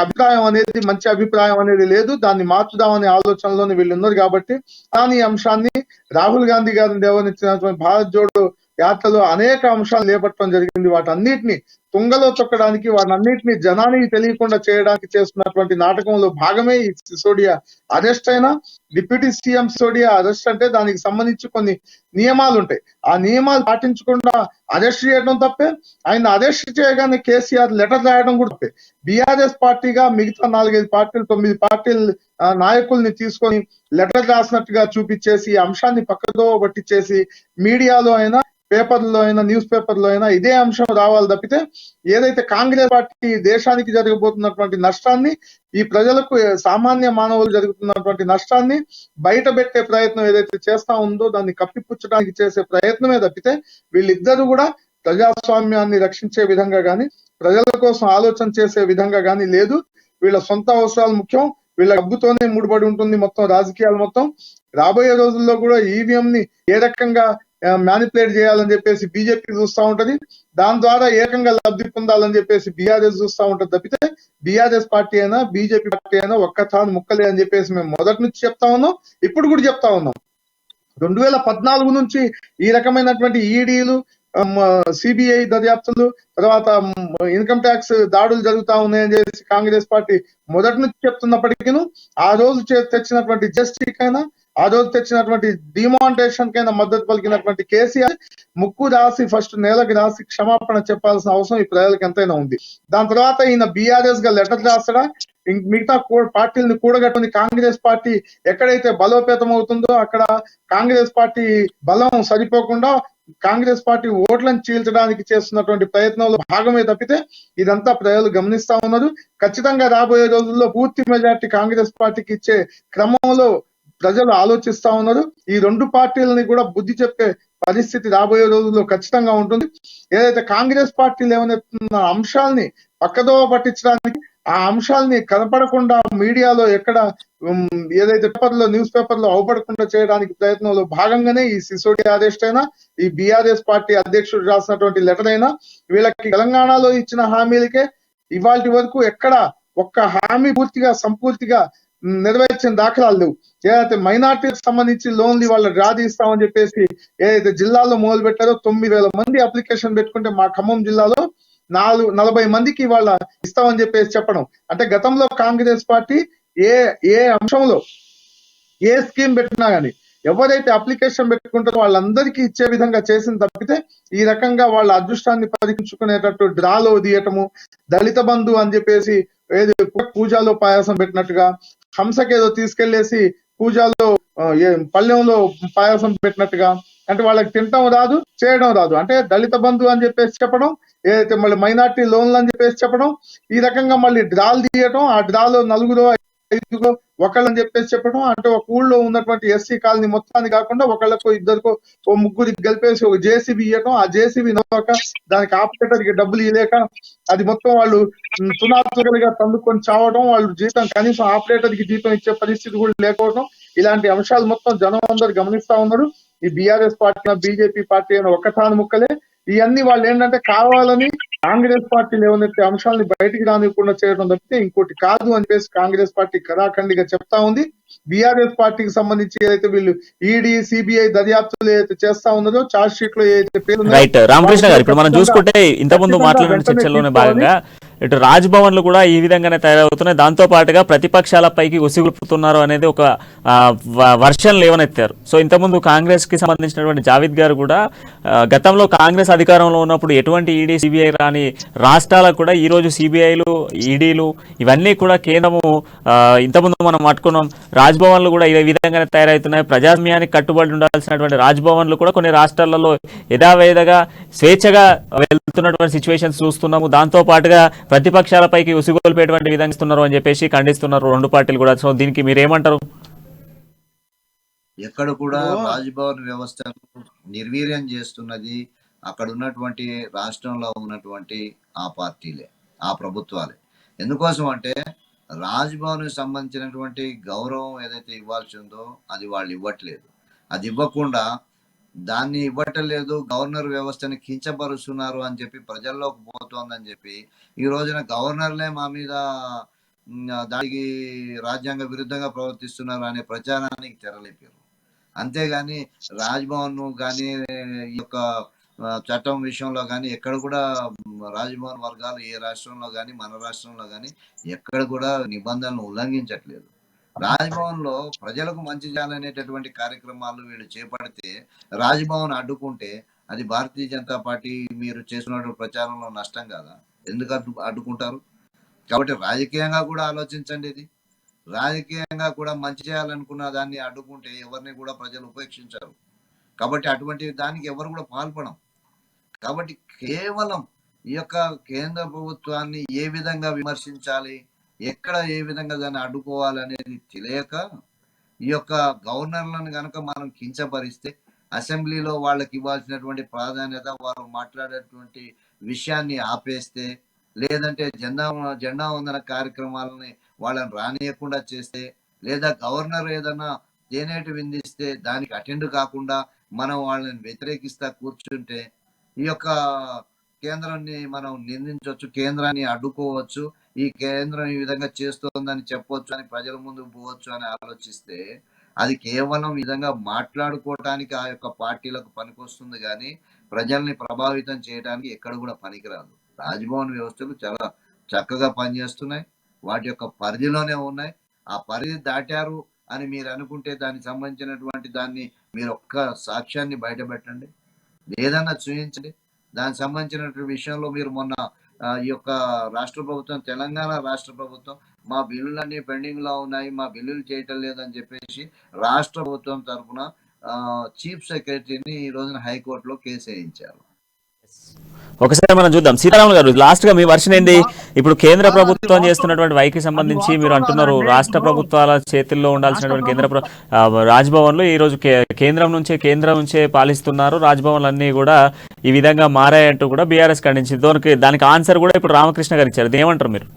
అభిప్రాయం అనేది, మంచి అభిప్రాయం అనేది లేదు. దాన్ని మార్చుదామనే ఆలోచనలోనే వీళ్ళు ఉన్నారు కాబట్టి కానీ ఈ అంశాన్ని రాహుల్ గాంధీ గారిని లేవనెత్తినటువంటి భారత్ జోడో యాత్రలో అనేక అంశాలు లేపట్టడం జరిగింది. వాటన్నిటిని తుంగలో తొక్కడానికి, వాటన్నిటిని జనానికి తెలియకుండా చేయడానికి చేస్తున్నటువంటి నాటకంలో భాగమే ఈ సిసోడియా అరెస్ట్. అయినా డిప్యూటీ సీఎం సిసోడియా అరెస్ట్ అంటే దానికి సంబంధించి కొన్ని నియమాలు ఉంటాయి. ఆ నియమాలు పాటించకుండా అరెస్ట్ చేయడం తప్పే, ఆయన అరెస్ట్ చేయగానే కేసీఆర్ లెటర్ రాయడం కూడా తప్పే. బీఆర్ఎస్ పార్టీగా మిగతా 4-5 పార్టీలు 9 పార్టీల నాయకుల్ని తీసుకొని లెటర్ రాసినట్టుగా చూపించేసి ఈ అంశాన్ని పక్కదో పట్టించేసి మీడియాలో అయినా పేపర్లో అయినా న్యూస్ పేపర్లో అయినా ఇదే అంశం రావాలి తప్పితే ఏదైతే కాంగ్రెస్ పార్టీ దేశానికి జరగబోతున్నటువంటి నష్టాన్ని, ఈ ప్రజలకు సామాన్య మానవులు జరుగుతున్నటువంటి నష్టాన్ని బయట పెట్టే ప్రయత్నం ఏదైతే చేస్తా ఉందో దాన్ని కప్పిపుచ్చడానికి చేసే ప్రయత్నమే తప్పితే వీళ్ళిద్దరూ కూడా ప్రజాస్వామ్యాన్ని రక్షించే విధంగా కానీ ప్రజల కోసం ఆలోచన చేసే విధంగా కానీ లేదు. వీళ్ళ సొంత అవసరాలు ముఖ్యం, వీళ్ళ డబ్బుతోనే ముడిపడి ఉంటుంది మొత్తం రాజకీయాలు మొత్తం. రాబోయే రోజుల్లో కూడా ఈవీఎం ని ఏ రకంగా మ్యానిపులేట్ చేయాలని చెప్పేసి బీజేపీ చూస్తూ ఉంటది, దాని ద్వారా ఏకంగా లబ్ధి పొందాలని చెప్పేసి బీఆర్ఎస్ చూస్తూ ఉంటది తప్పితే బీఆర్ఎస్ పార్టీ అయినా బీజేపీ పార్టీ అయినా ఒక్క తాను ముక్కలే అని చెప్పేసి మేము మొదటి నుంచి చెప్తా ఉన్నాం, ఇప్పుడు కూడా చెప్తా ఉన్నాం. 2014 నుంచి ఈ రకమైనటువంటి ఈడీలు, సిబిఐ దర్యాప్తులు, తర్వాత ఇన్కమ్ ట్యాక్స్ దాడులు జరుగుతా ఉన్నాయని చెప్పేసి కాంగ్రెస్ పార్టీ మొదటి నుంచి చెప్తున్నప్పటికీ ఆ రోజు తెచ్చినటువంటి జస్టిస్ అయినా ఆ రోజు తెచ్చినటువంటి డిమానిటేషన్ కైనా మద్దతు పలికినటువంటి కేసీఆర్ ముక్కు రాసి ఫస్ట్ నేలకు రాసి క్షమాపణ చెప్పాల్సిన అవసరం ఈ ప్రజలకు ఎంతైనా ఉంది. దాని తర్వాత ఈయన బీఆర్ఎస్ గా లెటర్ రాస్తాడా, మిగతా పార్టీలను కూడగట్టుకుని కాంగ్రెస్ పార్టీ ఎక్కడైతే బలోపేతం అవుతుందో అక్కడ కాంగ్రెస్ పార్టీ బలం సరిపోకుండా కాంగ్రెస్ పార్టీ ఓట్లను చీల్చడానికి చేస్తున్నటువంటి ప్రయత్నంలో భాగమే తప్పితే ఇదంతా ప్రజలు గమనిస్తా ఉన్నారు. ఖచ్చితంగా రాబోయే రోజుల్లో పూర్తి మెజార్టీ కాంగ్రెస్ పార్టీకి ఇచ్చే క్రమంలో ప్రజలు ఆలోచిస్తా ఉన్నారు. ఈ రెండు పార్టీలని కూడా బుద్ధి చెప్పే పరిస్థితి రాబోయే రోజుల్లో ఖచ్చితంగా ఉంటుంది. ఏదైతే కాంగ్రెస్ పార్టీ లేవనెత్తున్న అంశాలని పక్కదోవ పట్టించడానికి, ఆ అంశాలని కనపడకుండా మీడియాలో ఎక్కడ ఏదైతే పేపర్లో న్యూస్ పేపర్లో అవపడకుండా చేయడానికి ప్రయత్నంలో భాగంగానే ఈ సిసోడియా అరెస్ట్ అయినా, ఈ బీఆర్ఎస్ పార్టీ అధ్యక్షుడు రాసినటువంటి లెటర్ అయినా, వీళ్ళకి తెలంగాణలో ఇచ్చిన హామీలకే ఇవాళ వరకు ఎక్కడ ఒక్క హామీ పూర్తిగా సంపూర్తిగా నెరవేర్చిన దాఖలాలు లేవు. ఏదైతే మైనార్టీకి సంబంధించి లోన్లు వాళ్ళ డ్రా తీస్తామని చెప్పేసి ఏదైతే జిల్లాలో మొదలు పెట్టారో 9,000 మంది అప్లికేషన్ పెట్టుకుంటే మా ఖమ్మం జిల్లాలో 40 మందికి వాళ్ళ ఇస్తామని చెప్పేసి చెప్పడం అంటే గతంలో కాంగ్రెస్ పార్టీ ఏ ఏ అంశంలో ఏ స్కీమ్ పెట్టినా గానీ ఎవరైతే అప్లికేషన్ పెట్టుకుంటారో వాళ్ళందరికీ ఇచ్చే విధంగా చేసిన తప్పితే ఈ రకంగా వాళ్ళ అదృష్టాన్ని పరీక్షించుకునేటట్టు డ్రాలో తీయటము, దళిత బంధు అని చెప్పేసి ఏది పూజాలో పాయాసం పెట్టినట్టుగా, హంసకేదో తీసుకెళ్లేసి పూజాలో పళ్ళెంలో పాయాసం పెట్టినట్టుగా, అంటే వాళ్ళకి తినటం రాదు, చేయడం రాదు. అంటే దళిత బంధు అని చెప్పేసి చెప్పడం, ఏదైతే మళ్ళీ మైనార్టీ లోన్లు అని చెప్పేసి చెప్పడం, ఈ రకంగా మళ్ళీ డ్రాలు తీయటం, ఆ డ్రాలో 4 5 ఒకళ్ళని చెప్పేసి చెప్పడం, అంటే ఒక ఊళ్ళో ఉన్నటువంటి ఎస్సీ కాలనీ మొత్తాన్ని కాకుండా ఒకళ్ళకు ఇద్దరికో ఓ ముగ్గురికి కలిపేసి ఒక జేసీబీ ఇవ్వటం, ఆ జేసీబీ నవ్వక దానికి ఆపరేటర్కి డబ్బులు ఇవ్వలేక అది మొత్తం వాళ్ళు తునాతులుగా తందుకొని చావడం, వాళ్ళు జీతం కనీసం ఆపరేటర్కి జీతం ఇచ్చే పరిస్థితి కూడా లేకపోవడం, ఇలాంటి అంశాలు మొత్తం జనం అందరూ గమనిస్తా ఉన్నారు. ఈ బీఆర్ఎస్ పార్టీ బీజేపీ పార్టీ అయిన ఒక్కతాను ముక్కలే ఇవన్నీ వాళ్ళు ఏంటంటే కావాలని కాంగ్రెస్ పార్టీ లేవనెత్తే అంశాలని బయటికి రానివ్వకుండా చేయడం తప్పితే ఇంకోటి కాదు అని చెప్పేసి కాంగ్రెస్ పార్టీ ఖరాఖండిగా చెప్తా ఉంది. బీఆర్ఎస్ పార్టీకి సంబంధించి ఏదైతే వీళ్ళు ఈడీ సిబిఐ దర్యాప్తులు ఏదైతే చేస్తా ఉన్నదో చార్జ్ షీట్ లో ఏదైతే రైట్ రామకృష్ణ గారు, ఇప్పుడు మనం చూసుకుంటే ఇంతకుముందు మాట్లాడిన చర్చల్లోనే భాగంగా ఇటు రాజ్భవన్లు కూడా ఈ విధంగానే తయారవుతున్నాయి. దాంతో పాటుగా ప్రతిపక్షాలపైకి ఉసిగొలుపుతున్నారు అనేది ఒక వర్షన్ లేవనెత్తారు. సో ఇంతకుముందు కాంగ్రెస్ కి సంబంధించినటువంటి జావేద్ గారు కూడా గతంలో కాంగ్రెస్ అధికారంలో ఉన్నప్పుడు ఎటువంటి ఈడీ సిబిఐ రాని రాష్ట్రాలకు కూడా ఈ రోజు సిబిఐలు ఈడీలు ఇవన్నీ కూడా కేంద్రము ఇంతకుముందు మనం పట్టుకున్నాం. రాజ్భవన్లు కూడా ఈ విధంగానే తయారవుతున్నాయి. ప్రజాస్వామ్యానికి కట్టుబడి ఉండాల్సినటువంటి రాజ్భవన్లు కూడా కొన్ని రాష్ట్రాలలో యథావేదగా స్వేచ్ఛగా వెళ్తున్నటువంటి సిచ్యువేషన్స్ చూస్తున్నాము. దాంతో పాటుగా ప్రతిపక్షాలపైకి ఉసిగోల్పేటువంటి విధంగా ఇస్తున్నారు అని చెప్పేసి ఖండిస్తున్నారు రెండు పార్టీలు కూడా. సో దీనికి మీరేమంటారు? ఎక్కడ కూడా రాజ్భవన్ వ్యవస్థను నిర్వీర్యం చేస్తున్నది అక్కడ ఉన్నటువంటి రాష్ట్రంలో ఉన్నటువంటి ఆ పార్టీలే, ఆ ప్రభుత్వాలే. ఎందుకోసం అంటే రాజ్భవన్ సంబంధించినటువంటి గౌరవం ఏదైతే ఇవ్వాల్సి ఉందో అది వాళ్ళు ఇవ్వట్లేదు. అది ఇవ్వకుండా దాన్ని ఇవ్వటం లేదు, గవర్నర్ వ్యవస్థని కించపరుస్తున్నారు అని చెప్పి ప్రజల్లోకి పోతోందని చెప్పి ఈ రోజున గవర్నర్లే మా మీద దానికి రాజ్యాంగ విరుద్ధంగా ప్రవర్తిస్తున్నారు అనే ప్రచారానికి తెరలేపారు. అంతేగాని రాజ్భవన్ కానీ ఈ యొక్క చట్టం విషయంలో కానీ ఎక్కడ కూడా రాజ్భవన్ వర్గాలు ఏ రాష్ట్రంలో కానీ మన రాష్ట్రంలో కానీ ఎక్కడ కూడా నిబంధనలు ఉల్లంఘించట్లేదు. రాజ్భవన్ లో ప్రజలకు మంచి చేయాలనేటటువంటి కార్యక్రమాలు వీళ్ళు చేపడితే రాజ్భవన్ అడ్డుకుంటే అది భారతీయ జనతా పార్టీ మీరు చేస్తున్న ప్రచారంలో నష్టం కాదా? ఎందుకు అడ్డుకుంటారు? కాబట్టి రాజకీయంగా కూడా ఆలోచించండి. ఇది రాజకీయంగా కూడా మంచి చేయాలనుకున్న దాన్ని అడ్డుకుంటే ఎవరిని కూడా ప్రజలు ఉపేక్షించారు. కాబట్టి అటువంటి దానికి ఎవరు కూడా పాల్పడం. కాబట్టి కేవలం ఈ యొక్క కేంద్ర ప్రభుత్వాన్ని ఏ విధంగా విమర్శించాలి, ఎక్కడ ఏ విధంగా దాన్ని అడ్డుకోవాలి అనేది తెలియక ఈ యొక్క గవర్నర్లను కనుక మనం కించపరిస్తే అసెంబ్లీలో వాళ్ళకి ఇవ్వాల్సినటువంటి ప్రాధాన్యత, వారు మాట్లాడేటువంటి విషయాన్ని ఆపేస్తే, లేదంటే జెండా వందన కార్యక్రమాలని వాళ్ళని రానియకుండా చేస్తే, లేదా గవర్నర్ ఏదైనా తేనేటి విందిస్తే దానికి అటెండ్ కాకుండా మనం వాళ్ళని వ్యతిరేకిస్తా కూర్చుంటే ఈ యొక్క కేంద్రాన్ని మనం నిందించవచ్చు, కేంద్రాన్ని అడ్డుకోవచ్చు, ఈ కేంద్రం ఈ విధంగా చేస్తోందని చెప్పొచ్చు అని ప్రజల ముందుకు పోవచ్చు అని ఆలోచిస్తే అది కేవలం ఈ విధంగా మాట్లాడుకోవటానికి ఆ యొక్క పార్టీలకు పనికొస్తుంది కానీ ప్రజల్ని ప్రభావితం చేయడానికి ఎక్కడ కూడా పనికిరాదు. రాజ్భవన్ వ్యవస్థలు చాలా చక్కగా పనిచేస్తున్నాయి, వాటి యొక్క పరిధిలోనే ఉన్నాయి. ఆ పరిధి దాటారు అని మీరు అనుకుంటే దానికి సంబంధించినటువంటి దాన్ని మీరు ఒక్క సాక్ష్యాన్ని బయట పెట్టండి, ఏదన్నా చూపించండి. దానికి సంబంధించినటువంటి విషయంలో మీరు మొన్న ఈ యొక్క రాష్ట్ర ప్రభుత్వం, తెలంగాణ రాష్ట్ర ప్రభుత్వం మా బిల్లులన్నీ పెండింగ్ లో ఉన్నాయి, మా బిల్లులు చేయటం లేదని చెప్పేసి రాష్ట్ర ప్రభుత్వం తరఫున చీఫ్ సెక్రటరీని ఈ రోజున హైకోర్టులో కేసు వేయించారు. ఒకసారి మనం చూద్దాం. సీతారాములు గారు, లాస్ట్ గా మీ వర్షన్ ఏంది? ఇప్పుడు కేంద్ర ప్రభుత్వం చేస్తున్నటువంటి వైఖరి సంబంధించి మీరు అంటున్నారు రాష్ట్ర ప్రభుత్వాల చేతుల్లో ఉండాల్సినటువంటి రాజ్భవన్ లో ఈ రోజు కేంద్రం నుంచే పాలిస్తున్నారు, రాజ్భవన్లు అన్ని కూడా ఈ విధంగా మారాయంటూ కూడా బీఆర్ఎస్ ఖండించింది. దానికి ఆన్సర్ కూడా ఇప్పుడు రామకృష్ణ గారు ఇచ్చారు. ఏమంటారు మీరు?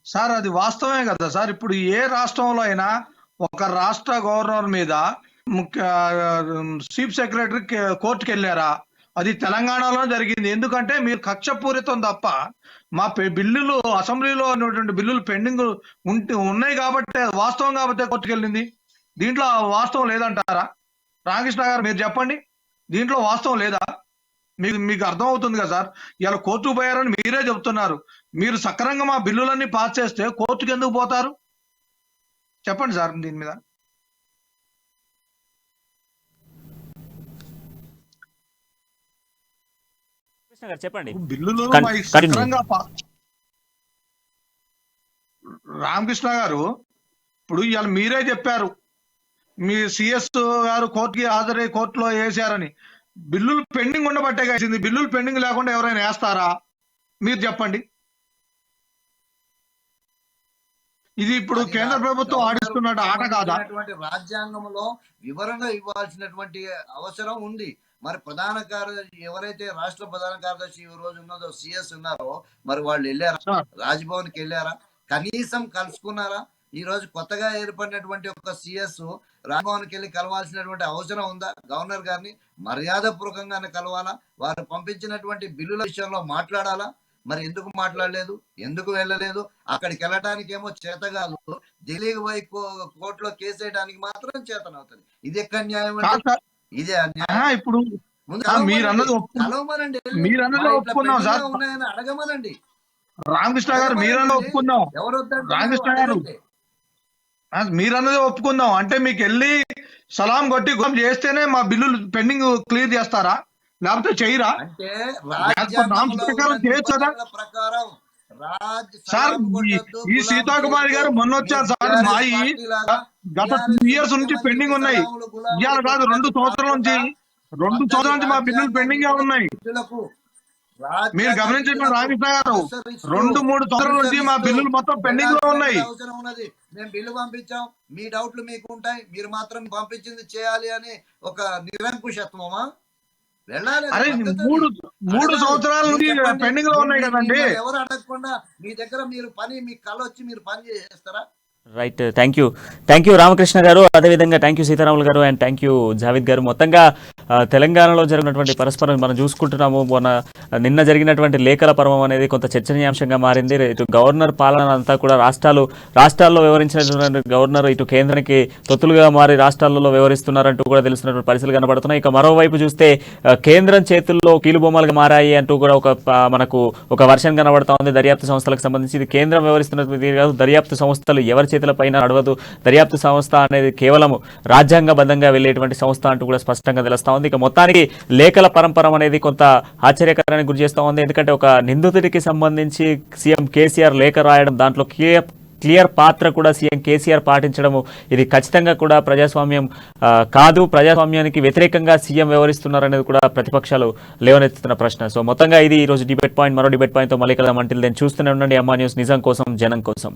సార్ అది వాస్తవమే కదా సార్. ఇప్పుడు ఏ రాష్ట్రంలో అయినా ఒక రాష్ట్ర గవర్నర్ మీద చీఫ్ సెక్రటరీ కోర్టుకు వెళ్ళారా? అది తెలంగాణలో జరిగింది. ఎందుకంటే మీరు కక్షపూరితం తప్ప మా బిల్లులు అసెంబ్లీలో ఉన్నటువంటి బిల్లులు పెండింగ్ ఉన్నాయి కాబట్టి, వాస్తవం కాబట్టి కోర్టుకు వెళ్ళింది. దీంట్లో వాస్తవం లేదంటారా? రామకృష్ణ గారు మీరు చెప్పండి, దీంట్లో వాస్తవం లేదా? మీకు అర్థం అవుతుంది కదా సార్. ఇలా కోర్టుకు పోయారని మీరే చెప్తున్నారు. మీరు సక్రంగా మా బిల్లులన్నీ పాస్ చేస్తే కోర్టుకు ఎందుకు పోతారు? చెప్పండి సార్ దీని మీద. చెప్పండి. బిల్లులు రామకృష్ణ గారు, ఇప్పుడు ఇవాళ మీరే చెప్పారు మీ సిఎస్ గారు కోర్టుకి హాజరై కోర్టులో వేసారని. బిల్లులు పెండింగ్ ఉండబట్టే కాసింది. బిల్లులు పెండింగ్ లేకుండా ఎవరైనా వేస్తారా? మీరు చెప్పండి. ఇది ఇప్పుడు కేంద్ర ప్రభుత్వం ఆడిస్తున్నట్టు ఆట కాదా? రాజ్యాంగంలో వివరంగా ఇవ్వాల్సినటువంటి అవసరం ఉంది. మరి ప్రధాన కార్యదర్శి ఎవరైతే రాష్ట్ర ప్రధాన కార్యదర్శి ఈ రోజు ఉన్నదో సిఎస్ ఉన్నారో, మరి వాళ్ళు వెళ్ళారా? రాజ్భవన్ కి వెళ్ళారా? కనీసం కలుసుకున్నారా? ఈ రోజు కొత్తగా ఏర్పడినటువంటి ఒక సిఎస్ రాజ్భవన్కి వెళ్ళి కలవాల్సినటువంటి అవసరం ఉందా? గవర్నర్ గారిని మర్యాదపూర్వకంగానే కలవాలా? వారు పంపించినటువంటి బిల్లుల విషయంలో మాట్లాడాలా? మరి ఎందుకు మాట్లాడలేదు? ఎందుకు వెళ్ళలేదు? అక్కడికి వెళ్ళటానికి ఏమో చేత కాదు, ఢిల్లీకి పోయి కోర్టులో కేసు వేయడానికి మాత్రం చేతనవుతుంది. ఇది ఎక్కడ న్యాయం అంటే? ఇదే అన్యాయం. ఇప్పుడు మీరన్నది ఒప్పుకున్నాం సార్. ఉన్నాయని అడగమనండి. రామకృష్ణ గారు మీరన్నది ఒప్పుకుందాం. రామకృష్ణ గారు మీరన్నది ఒప్పుకుందాం. అంటే మీకు వెళ్ళి సలాం కొట్టి చేస్తేనే మా బిల్లులు పెండింగ్ క్లియర్ చేస్తారా? లేకపోతే చేయరా? అంటే ప్రకారం సార్ ఈ సీతాకుమారి గారు మొన్న వచ్చారు సార్. మా గత 2 years నుంచి పెండింగ్ ఉన్నాయి. ఇవాళ కాదు, 2 సంవత్సరాల నుంచి మా బిల్లులు పెండింగ్ గా ఉన్నాయి. మీరు గమనించండి రామకృష్ణ గారు, 2-3 సంవత్సరాల నుంచి మా బిల్లులు మొత్తం పెండింగ్ లో ఉన్నాయి. అవసరం ఉన్నది. మేము బిల్లు పంపించాం, మీ డౌట్లు మీకు ఉంటాయి, మీరు మాత్రం పంపించింది చేయాలి అని ఒక నిరంకుశత్వమా? అరే 3 సంవత్సరాల నుంచి పెండింగ్ లో ఉన్నాయి కదండి. ఎవరు అడగకుండా మీ దగ్గర మీరు మీ కళ వచ్చి మీరు పని చేస్తారా? రైట్. థ్యాంక్ యూ రామకృష్ణ గారు, అదేవిధంగా థ్యాంక్ యూ సీతారాములు గారు అండ్ థ్యాంక్ యూ జావేద్ గారు. మొత్తంగా తెలంగాణలో జరిగినటువంటి పరస్పరం మనం చూసుకుంటున్నాము. నిన్న జరిగినటువంటి లేఖల పర్వం అనేది కొంత చర్చనీయాంశంగా మారింది. ఇటు గవర్నర్ పాలన అంతా కూడా రాష్ట్రాల్లో వ్యవహరించినటువంటి గవర్నర్ ఇటు కేంద్రానికి తొత్తులుగా మారి రాష్ట్రాలలో వ్యవహరిస్తున్నారంటూ కూడా తెలుస్తున్నటువంటి పరిస్థితులు కనబడుతున్నాయి. ఇక మరోవైపు చూస్తే కేంద్రం చేతుల్లో కీలుబొమ్మలుగా మారాయి అంటూ కూడా మనకు ఒక వర్షన్ కనబడతా ఉంది దర్యాప్తు సంస్థలకు సంబంధించి. ఇది కేంద్రం వ్యవహరిస్తున్నటువంటి కాదు, దర్యాప్తు సంస్థలు ఎవరి చేతుల పైన నడవదు. దర్యాప్తు సంస్థ అనేది కేవలం రాజ్యాంగబద్ధంగా వెళ్లేటువంటి సంస్థ అంటూ కూడా స్పష్టంగా తెలుస్తా ఉంది. ఇక మొత్తానికి లేఖల పరంపరం అనేది కొంత ఆశ్చర్యకరానికి గురి చేస్తూ ఉంది. ఎందుకంటే ఒక నిందితుడికి సంబంధించి సీఎం కేసీఆర్ లేఖ రాయడం, దాంట్లో క్లియర్ పాత్ర కూడా సీఎం కేసీఆర్ పాటించడము, ఇది ఖచ్చితంగా కూడా ప్రజాస్వామ్యం కాదు, ప్రజాస్వామ్యానికి వ్యతిరేకంగా సీఎం వ్యవహరిస్తున్నారనేది కూడా ప్రతిపక్షాలు లేవనెత్తుతున్న ప్రశ్న. సో మొత్తంగా ఇది ఈ రోజు డిబేట్ పాయింట్. మరో డిబేట్ పాయింట్తో మళ్ళీ కలదాం. అంటిల్ దెన్ చూస్తూనే ఉండండి అమ్మా న్యూస్, నిజం కోసం జనం కోసం.